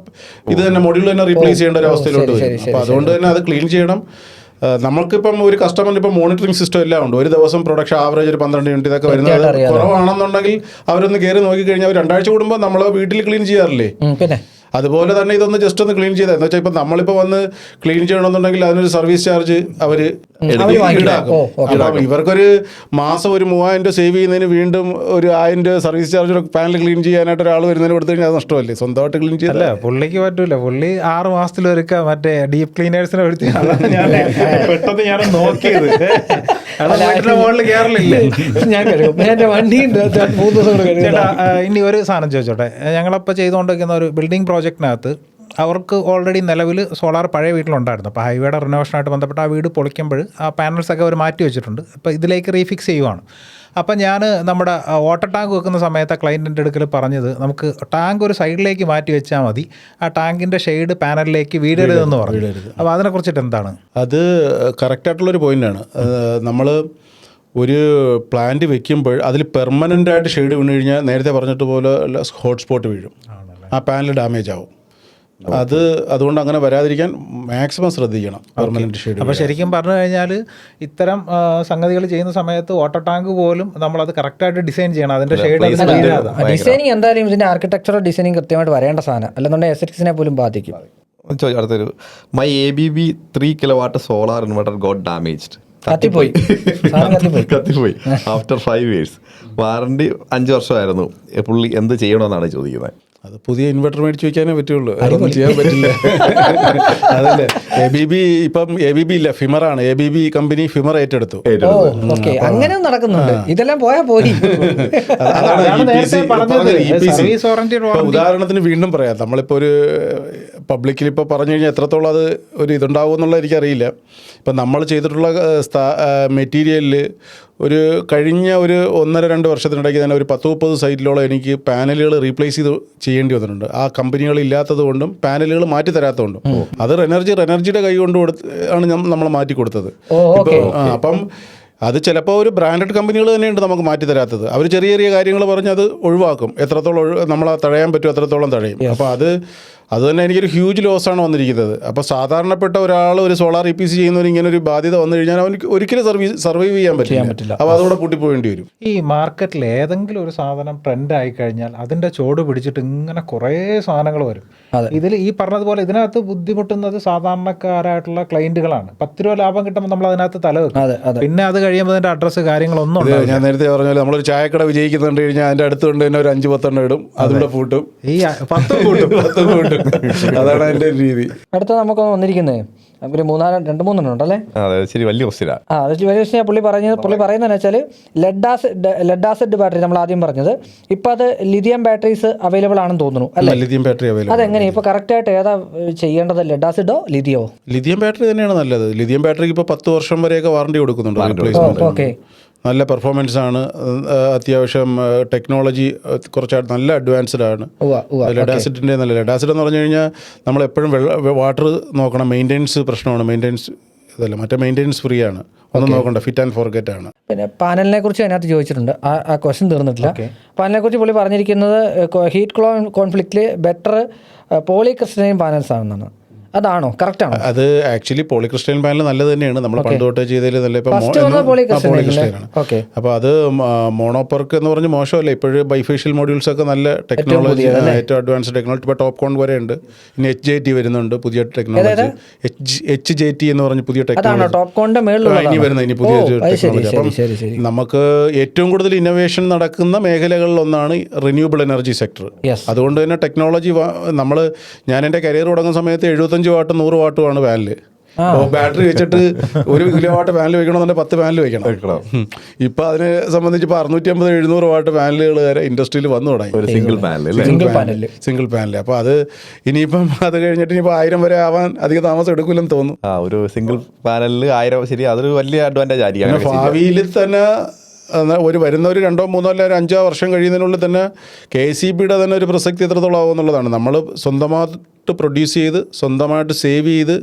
ഇത് തന്നെ മൊഡ്യൂൾ തന്നെ റീപ്ലേസ് ചെയ്യേണ്ട ഒരു അവസ്ഥയിലോട്ട് വരും. അപ്പോൾ അതുകൊണ്ട് തന്നെ അത് ക്ലീൻ ചെയ്യണം. നമ്മൾക്കിപ്പം ഒരു കസ്റ്റമറിന് ഇപ്പം മോണിറ്ററിംഗ് സിസ്റ്റം എല്ലാം ഉണ്ട്. ഒരു ദിവസം പ്രൊഡക്ഷൻ ആവറേജ് ഒരു 12 യൂണിറ്റ് ഇതൊക്കെ വരുന്നത് കുറവാണെന്നുണ്ടെങ്കിൽ അവരൊന്ന് കയറി നോക്കിക്കഴിഞ്ഞാൽ 2 ആഴ്ച കൂടുമ്പോൾ നമ്മൾ വീട്ടിൽ ക്ലീൻ ചെയ്യാറില്ലേ? അതുപോലെ തന്നെ ഇതൊന്ന് ജസ്റ്റ് ഒന്ന് ക്ലീൻ ചെയ്താൽ, എന്ന് വെച്ചാൽ ഇപ്പം നമ്മളിപ്പോൾ വന്ന് ക്ലീൻ ചെയ്യണമെന്നുണ്ടെങ്കിൽ അതിനൊരു സർവീസ് ചാർജ് അവർ ഈടാക്കും. അപ്പം ഇവർക്കൊരു മാസം ഒരു 3000 രൂപ സേവ് ചെയ്യുന്നതിന് വീണ്ടും ഒരു 1000 രൂപ സർവീസ് ചാർജ് പാനൽ ക്ലീൻ ചെയ്യാനായിട്ട് ഒരാൾ വരുന്നതിന് കൊടുത്തു കഴിഞ്ഞാൽ അത് നഷ്ടമല്ലേ? സ്വന്തമായിട്ട് ക്ലീൻ ചെയ്തല്ല, പുള്ളിക്ക് പറ്റൂല. പുള്ളി 6 മാസത്തിലൊരുക്ക മറ്റേ ഡീപ് ക്ലീനേഴ്സിനെ എടുത്ത് പെട്ടെന്ന് ഞാൻ നോക്കിയത് മുകളിൽ കയറില്ലേ. ഇനി ഒരു സാധനം ചോദിച്ചോട്ടെ, ഞങ്ങളപ്പോൾ ചെയ്തുകൊണ്ടിരിക്കുന്ന ഒരു ബിൽഡിംഗ് പ്രോജക്റ്റിനകത്ത് അവർക്ക് ഓൾറെഡി നിലവിൽ സോളാർ പഴയ വീട്ടിലുണ്ടായിരുന്നു. അപ്പോൾ ഹൈവേയുടെ റിനോവേഷനായിട്ട് ബന്ധപ്പെട്ട് ആ വീട് പൊളിക്കുമ്പോൾ ആ പാനൽസൊക്കെ അവർ മാറ്റി വെച്ചിട്ടുണ്ട്. അപ്പോൾ ഇതിലേക്ക് റീഫിക്സ് ചെയ്യുവാണ്. അപ്പം ഞാൻ നമ്മുടെ വാട്ടർ ടാങ്ക് വെക്കുന്ന സമയത്ത് ക്ലയൻറ്റിൻ്റെ അടുക്കൽ പറഞ്ഞത്, നമുക്ക് ടാങ്ക് ഒരു സൈഡിലേക്ക് മാറ്റി വെച്ചാൽ മതി, ആ ടാങ്കിൻ്റെ ഷെയ്ഡ് പാനലിലേക്ക് വീഴരുതെന്ന് പറഞ്ഞു. അപ്പോൾ അതിനെക്കുറിച്ചിട്ട് എന്താണ്? അത് കറക്റ്റായിട്ടുള്ളൊരു പോയിൻ്റാണ്. നമ്മൾ ഒരു പ്ലാന്റ് വെക്കുമ്പോൾ അതിൽ പെർമനൻ്റായിട്ട് ഷെയ്ഡ് വീണ് കഴിഞ്ഞാൽ നേരത്തെ പറഞ്ഞിട്ട് പോലെ ഹോട്ട്സ്പോട്ട് വീഴും, ആ പാനൽ ഡാമേജ് ആവും. അതുകൊണ്ട് അങ്ങനെ വരാതിരിക്കാൻ മാക്സിമം ശ്രദ്ധിക്കണം പെർമനന്റ് ഷെയ്ഡ്. അപ്പോൾ ശരിക്കും പറഞ്ഞു കഴിഞ്ഞാൽ ഇത്തരം സംഗതികൾ ചെയ്യുന്ന സമയത്ത് വാട്ടർ ടാങ്ക് പോലും നമ്മളത് കറക്റ്റായിട്ട് ഡിസൈൻ ചെയ്യണം. അതിൻ്റെ ഷെയ്ഡ് ഡിസൈനിങ് എന്തായാലും ഇതിൻ്റെ ആർക്കിടെക്ചറൽ ഡിസൈനിങ് കൃത്യമായിട്ട് വരേണ്ട സാധനം, അല്ലെന്നുണ്ടെങ്കിൽ എസ്തെറ്റിക്സിനെ പോലും ബാധിക്കും. അടുത്തൊരു my ABB 3 kilowatt solar inverter got damaged. കത്തിപ്പോയി ആഫ്റ്റർ 5 years. വാറണ്ടി 5 വർഷമായിരുന്നു. പുള്ളി എന്ത് ചെയ്യണമെന്നാണ് ചോദിക്കുന്നത്. അത് പുതിയ ഇൻവെർട്ടർ മേടിച്ച് വയ്ക്കാനേ പറ്റുള്ളൂ, അതൊന്നും ചെയ്യാൻ പറ്റില്ല. അതല്ലേ ABB ഇപ്പം ABB ഇല്ല, ഫിമറാണ്. ABB കമ്പനി ഫിമർ ഏറ്റെടുത്തു. ഓക്കെ, അങ്ങനെ നടക്കുന്നുണ്ട്. ഇതെല്ലാം പോയാ പോയി. അതാണ് നേരത്തെ പറഞ്ഞത്. സർവീസ് ഓറിയന്റഡ് ഇപ്പൊ ഉദാഹരണത്തിന് വീണ്ടും പറയാം, നമ്മളിപ്പോൾ ഒരു പബ്ലിക്കിൽ ഇപ്പോൾ പറഞ്ഞു കഴിഞ്ഞാൽ എത്രത്തോളം അത് ഒരു ഇതുണ്ടാവും എന്നുള്ളത് എനിക്കറിയില്ല. ഇപ്പം നമ്മൾ ചെയ്തിട്ടുള്ള മെറ്റീരിയലിൽ ഒരു കഴിഞ്ഞ ഒരു 1.5-2 വർഷത്തിനിടയ്ക്ക് തന്നെ ഒരു 10-30 സൈറ്റിലോളം എനിക്ക് പാനലുകൾ റീപ്ലേസ് ചെയ്യേണ്ടി വന്നിട്ടുണ്ട്. ആ കമ്പനികൾ ഇല്ലാത്തത് കൊണ്ടും പാനലുകൾ മാറ്റി തരാത്തതുകൊണ്ടും. അത് റെനർജിയുടെ കൈ കൊണ്ട് ആണ് നമ്മൾ മാറ്റി കൊടുത്തത്. അപ്പം അത് ചിലപ്പോൾ ഒരു ബ്രാൻഡഡ് കമ്പനികൾ തന്നെയുണ്ട് നമുക്ക് മാറ്റി തരാത്തത്. അവർ ചെറിയ ചെറിയ കാര്യങ്ങൾ പറഞ്ഞ് അത് ഒഴിവാക്കും. എത്രത്തോളം നമ്മൾ തടയാൻ പറ്റും അത്രത്തോളം തടയും. അപ്പോൾ അത് തന്നെ എനിക്കൊരു ഹ്യൂജ് ലോസാണ് വന്നിരിക്കുന്നത്. അപ്പോൾ സാധാരണപ്പെട്ട ഒരാൾ ഒരു സോളാർ EPC ചെയ്യുന്നവർ ഇങ്ങനെ ഒരു ബാധ്യത വന്നു കഴിഞ്ഞാൽ അവർക്ക് ഒരിക്കലും സർവൈവ് ചെയ്യാൻ പറ്റില്ല. അപ്പോൾ അതോടെ പൂട്ടിപ്പോകേണ്ടി വരും. ഈ മാർക്കറ്റിൽ ഏതെങ്കിലും ഒരു സാധനം ട്രെൻഡ് ആയി കഴിഞ്ഞാൽ അതിന്റെ ചോട് പിടിച്ചിട്ട് ഇങ്ങനെ കുറേ സാധനങ്ങൾ വരും. ഇതിൽ ഈ പറഞ്ഞതുപോലെ ഇതിനകത്ത് ബുദ്ധിമുട്ടുന്നത് സാധാരണക്കാരായിട്ടുള്ള ക്ലയന്റുകളാണ്. 10 രൂപ ലാഭം കിട്ടുമ്പോൾ നമ്മൾ അതിനകത്ത് തലവെക്കും. പിന്നെ അത് കഴിയുമ്പോൾ അതിന്റെ അഡ്രസ്സ് കാര്യങ്ങളൊന്നും ഉണ്ടാവില്ല. ഞാൻ നേരത്തെ പറഞ്ഞാൽ നമ്മളൊരു ചായക്കട വിജയിക്കുന്നുണ്ട് കഴിഞ്ഞാൽ അതിന്റെ അടുത്ത് കൊണ്ട് തന്നെ ഒരു 5-10 ഇടും, അതിലൂടെ പൂട്ടും. ഈ 10 കൂട്ടും. അതാണ് അതിന്റെ രീതി. അടുത്ത നമുക്ക് വന്നിരിക്കുന്നത് ഒരു 2-3 ഉണ്ടല്ലേ? വലിയ ക്വസ്റ്റ്യനാണ്. വലിയ ക്വസ്റ്റ്യൻ. പുള്ളി പറയുന്നതെന്ന് വെച്ചാൽ ലെഡ് ആസിഡ് ബാറ്ററി നമ്മൾ ആദ്യം പറഞ്ഞത്, ഇപ്പൊ അത് ലിഥിയം ബാറ്ററീസ് അവൈലബിൾ ആണെന്ന് തോന്നുന്നു അല്ലേ? Lithium battery available. അതെങ്ങനെ ഇപ്പൊ കറക്റ്റ് ആയിട്ട് ഏതാ ചെയ്യേണ്ടത്, ലെഡ് ആസിഡോ ലിഥിയോ? ലിഥിയം ബാറ്ററി തന്നെയാണ് നല്ലത്. ലിഥിയം ബാറ്ററിക്ക് ഇപ്പോൾ 10 വർഷം വരെയൊക്കെ വാറണ്ടി കൊടുക്കുന്നുണ്ട്, റീപ്ലേസ്മെന്റ്. ഓക്കെ, നല്ല പെർഫോമൻസ് ആണ്. അത്യാവശ്യം ടെക്നോളജി കുറച്ച് നല്ല അഡ്വാൻസ്ഡ് ആണ്. ലെഡ് ആസിഡിൻ്റെ ലെഡ് ആസിഡ് എന്ന് പറഞ്ഞു കഴിഞ്ഞാൽ നമ്മളെപ്പോഴും വാട്ടർ നോക്കണം. മെയിൻ്റെനൻസ് പ്രശ്നമാണ്. മറ്റേ മെയിൻ്റെനൻസ് ഫ്രീ ആണ്, ഒന്നും നോക്കണ്ട, ഫിറ്റ് ആൻഡ് ഫോർഗെറ്റ് ആണ്. പിന്നെ പാനലിനെ കുറിച്ച് അതിനകത്ത് ചോദിച്ചിട്ടുണ്ട്, ആ ക്വസ്റ്റ്യൻ തീർന്നിട്ടില്ല. പാനലിനെ കുറിച്ച് പുള്ളി പറഞ്ഞിരിക്കുന്നത് ഹീറ്റ് കോൺഫ്ലിക്റ്റിൽ ബെറ്റർ പോളിക്രിസ്റ്റലൈൻ പാനൽസ് ആണെന്നാണ്. അതാണോ? കറക്റ്റ് ആണോ? അത് ആക്ച്വലി പോളിക്രിസ്റ്റലൈൻ പാനൽ നല്ലത് തന്നെയാണ്. നമ്മൾ പണ്ട് തൊട്ടേ ചെയ്തതിൽ നല്ല പോളിക്രിസ്റ്റലൈനാണ്. അപ്പോൾ അത് മോണോപർക്ക് എന്ന് പറഞ്ഞ് മോശമല്ല. ഇപ്പോഴും ബൈഫേഷ്യൽ മോഡ്യൂൾസ് ഒക്കെ നല്ല ടെക്നോളജി, ഏറ്റവും അഡ്വാൻസ്ഡ് ടെക്നോളജി. ഇപ്പോൾ ടോപ്പ് കോൺ വരെ ഉണ്ട്. ഇനി HJT വരുന്നുണ്ട്, പുതിയ ടെക്നോളജി. HJT എന്ന് പറഞ്ഞ് പുതിയ ടെക്നോളജി ഇനി വരുന്നത്, ഇനി പുതിയ ടെക്നോളജി. അപ്പം നമുക്ക് ഏറ്റവും കൂടുതൽ ഇന്നോവേഷൻ നടക്കുന്ന മേഖലകളിൽ ഒന്നാണ് റിന്യൂവബിൾ എനർജി സെക്ടർ. അതുകൊണ്ട് തന്നെ ടെക്നോളജി ഞാൻ എൻ്റെ കരിയർ തുടങ്ങുന്ന സമയത്ത് 75 വാട്ടും 100 വാട്ടുമാണ് പാനല്. ബാറ്ററി വെച്ചിട്ട് 1 കിലോവാട്ട് പാനൽ വെക്കണമെന്നുണ്ടെങ്കിൽ 10 പാനൽ വെക്കണം. ഇപ്പൊ അതിനെ സംബന്ധിച്ച് 650-700 വാട്ട് പാനലുകൾ വരെ ഇൻഡസ്ട്രിയിൽ വന്നു തുടങ്ങി. Single panel. അപ്പൊ അത് ഇനിയിപ്പം അത് കഴിഞ്ഞിട്ട് ഇനിയിപ്പോൾ 1000 വരെ ആവാൻ അധികം താമസം എടുക്കില്ലെന്ന് തോന്നുന്നു. ഒരു സിംഗിൾ പാനലിൽ 1000, ശരി, അതൊരു വലിയ അഡ്വാൻറ്റേജ് ആയിരിക്കും. ഭാവിയിൽ തന്നെ വരുന്ന ഒരു 2-3 അല്ല 5 വർഷം കഴിയുന്നതിനുള്ളിൽ തന്നെ KCBയുടെ തന്നെ ഒരു പ്രസക്തി എത്രത്തോളം ആവുമെന്നുള്ളതാണ്. നമ്മൾ സ്വന്തമായിട്ട് പ്രൊഡ്യൂസ് ചെയ്ത്, സ്വന്തമായിട്ട് സേവ് ചെയ്ത്,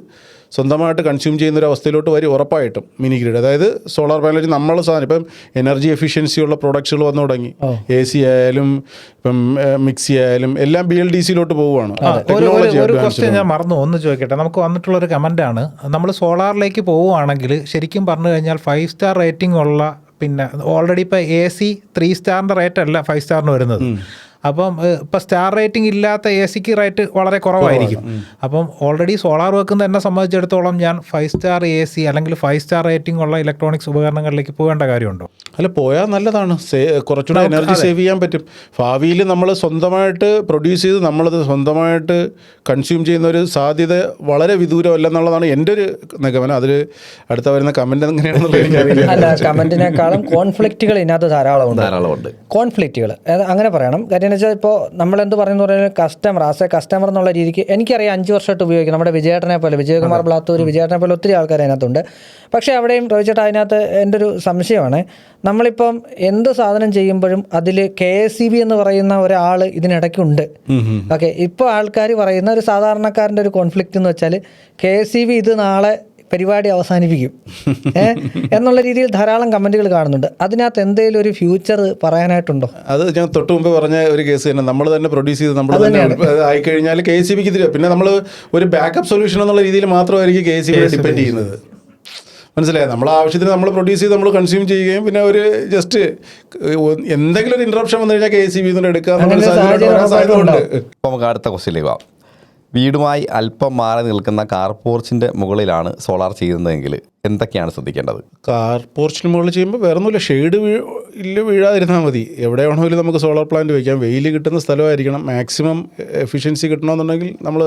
സ്വന്തമായിട്ട് കൺസ്യൂം ചെയ്യുന്ന ഒരു അവസ്ഥയിലോട്ട് വരും ഉറപ്പായിട്ടും മിനി ഗ്രിഡ്. അതായത് സോളാർ പാനൽ നമ്മൾ സാധനം ഇപ്പം എനർജി എഫിഷ്യൻസിയുള്ള പ്രൊഡക്ട്സുകൾ വന്നു തുടങ്ങി. AC ആയാലും ഇപ്പം മിക്സി ആയാലും എല്ലാം BLDCയിലോട്ട് പോവുകയാണ്. ഒരു ക്വസ്റ്റ്യൻ ഞാൻ മറന്നു ഒന്ന് ചോദിക്കട്ടെ. നമുക്ക് വന്നിട്ടുള്ളൊരു കമൻ്റാണ്, നമ്മൾ സോളാറിലേക്ക് പോവുകയാണെങ്കിൽ ശരിക്കും പറഞ്ഞു കഴിഞ്ഞാൽ 5 സ്റ്റാർ റേറ്റിംഗ് ഉള്ള, പിന്നെ ഓൾറെഡി ഇപ്പോൾ AC 3 സ്റ്റാറിൻ്റെ റേറ്റ് അല്ല 5 സ്റ്റാറിന് വരുന്നത്. അപ്പം ഇപ്പോൾ സ്റ്റാർ റേറ്റിംഗ് ഇല്ലാത്ത AC റേറ്റ് വളരെ കുറവായിരിക്കും. അപ്പം ഓൾറെഡി സോളാർ വെക്കുന്ന എന്നെ സംബന്ധിച്ചിടത്തോളം ഞാൻ 5 സ്റ്റാർ AC അല്ലെങ്കിൽ 5 സ്റ്റാർ റേറ്റിംഗ് ഉള്ള ഇലക്ട്രോണിക്സ് ഉപകരണങ്ങളിലേക്ക് പോകേണ്ട കാര്യമുണ്ടോ? അല്ല, പോയാൽ നല്ലതാണ്. കുറച്ചുകൂടെ എനർജി സേവ് ചെയ്യാൻ പറ്റും. ഭാവിയിൽ നമ്മൾ സ്വന്തമായിട്ട് പ്രൊഡ്യൂസ് ചെയ്ത് നമ്മളത് സ്വന്തമായിട്ട് കൺസ്യൂം ചെയ്യുന്ന ഒരു സാധ്യത വളരെ വിദൂരമല്ലെന്നുള്ളതാണ് എൻ്റെ ഒരു നിഗമനം. അതിൽ അടുത്ത വരുന്ന കമൻറ്റ് എങ്ങനെയാണെന്നുള്ളത് എനിക്കറിയില്ല. അല്ല, കമൻറ്റിനേക്കാളും കോൺഫ്ലിക്റ്റുകൾ ഇതിനകത്ത് ധാരാളമുണ്ട്. കോൺഫ്ലിക്റ്റുകൾ അങ്ങനെ പറയണം. കാര്യം എന്ന് വെച്ചാൽ ഇപ്പോൾ നമ്മളെന്ത് പറയുന്നത് പറഞ്ഞാൽ കസ്റ്റമർ എന്നുള്ള രീതിക്ക് എനിക്കറിയാം 5 വർഷമായിട്ട് ഉപയോഗിക്കും. നമ്മുടെ വിജയേട്ടനെ പോലെ, വിജയകുമാർ ബ്ലാത്തൂർ, വിജയേട്ടനെ പോലെ ഒത്തിരി ആൾക്കാർ അതിനകത്തുണ്ട്. പക്ഷേ അവിടെയും ചോദിച്ചിട്ട് അതിനകത്ത് എൻ്റെ ഒരു സംശയമാണ്, നമ്മളിപ്പം എന്ത് സാധനം ചെയ്യുമ്പോഴും അതിൽ KSEB എന്ന് പറയുന്ന ഒരാൾ ഇതിനിടയ്ക്കുണ്ട്. ഓക്കെ, ഇപ്പോൾ ആൾക്കാർ പറയുന്ന ഒരു സാധാരണക്കാരൻ്റെ ഒരു കോൺഫ്ലിക്റ്റ് എന്ന് വെച്ചാൽ KSEB ഇത് നാളെ പരിപാടി അവസാനിപ്പിക്കും എന്നുള്ള രീതിയിൽ ധാരാളം കമൻറ്റുകൾ കാണുന്നുണ്ട്. അതിനകത്ത് എന്തെങ്കിലും ഒരു ഫ്യൂച്ചർ പറയാനായിട്ടുണ്ടോ? അത് ഞാൻ തൊട്ട് മുമ്പ് പറഞ്ഞ ഒരു കേസ് തന്നെ. നമ്മൾ തന്നെ പ്രൊഡ്യൂസ് ചെയ്ത് നമ്മൾ തന്നെ ആയിക്കഴിഞ്ഞാൽ KSEBക്ക് തിരികെ പിന്നെ നമ്മൾ ഒരു ബാക്കപ്പ് സൊല്യൂഷൻ എന്നുള്ള രീതിയിൽ മാത്രമായിരിക്കും KSEB ഡിപ്പെൻഡ് ചെയ്യുന്നത്. മനസ്സിലായി? നമ്മളെ ആവശ്യത്തിന് നമ്മൾ പ്രൊഡ്യൂസ് ചെയ്ത് നമ്മൾ കൺസ്യൂം ചെയ്യുകയും പിന്നെ ഒരു ജസ്റ്റ് എന്തെങ്കിലും ഒരു ഇൻട്രപ്ഷൻ വന്നു കഴിഞ്ഞാൽ KSEB എടുക്കുക. നമുക്ക് അടുത്ത ക്വസ്റ്റ്യനിലേക്ക് പോകാം. വീടുമായി അല്പം മാറി നിൽക്കുന്ന കാർ പോർച്ചിൻ്റെ മുകളിലാണ് സോളാർ ചെയ്യുന്നതെങ്കിൽ എന്തൊക്കെയാണ് ശ്രദ്ധിക്കേണ്ടത്? കാർ പോർച്ചിന് മുകളിൽ ചെയ്യുമ്പോൾ വേറെ ഒന്നുമില്ല, ഷെയ്ഡ് വീഴാതിരുന്നാൽ മതി. എവിടെ വേണമെങ്കിലും നമുക്ക് സോളാർ പ്ലാന്റ് വയ്ക്കാം. വെയിൽ കിട്ടുന്ന സ്ഥലമായിരിക്കണം. മാക്സിമം എഫിഷ്യൻസി കിട്ടണമെന്നുണ്ടെങ്കിൽ നമ്മൾ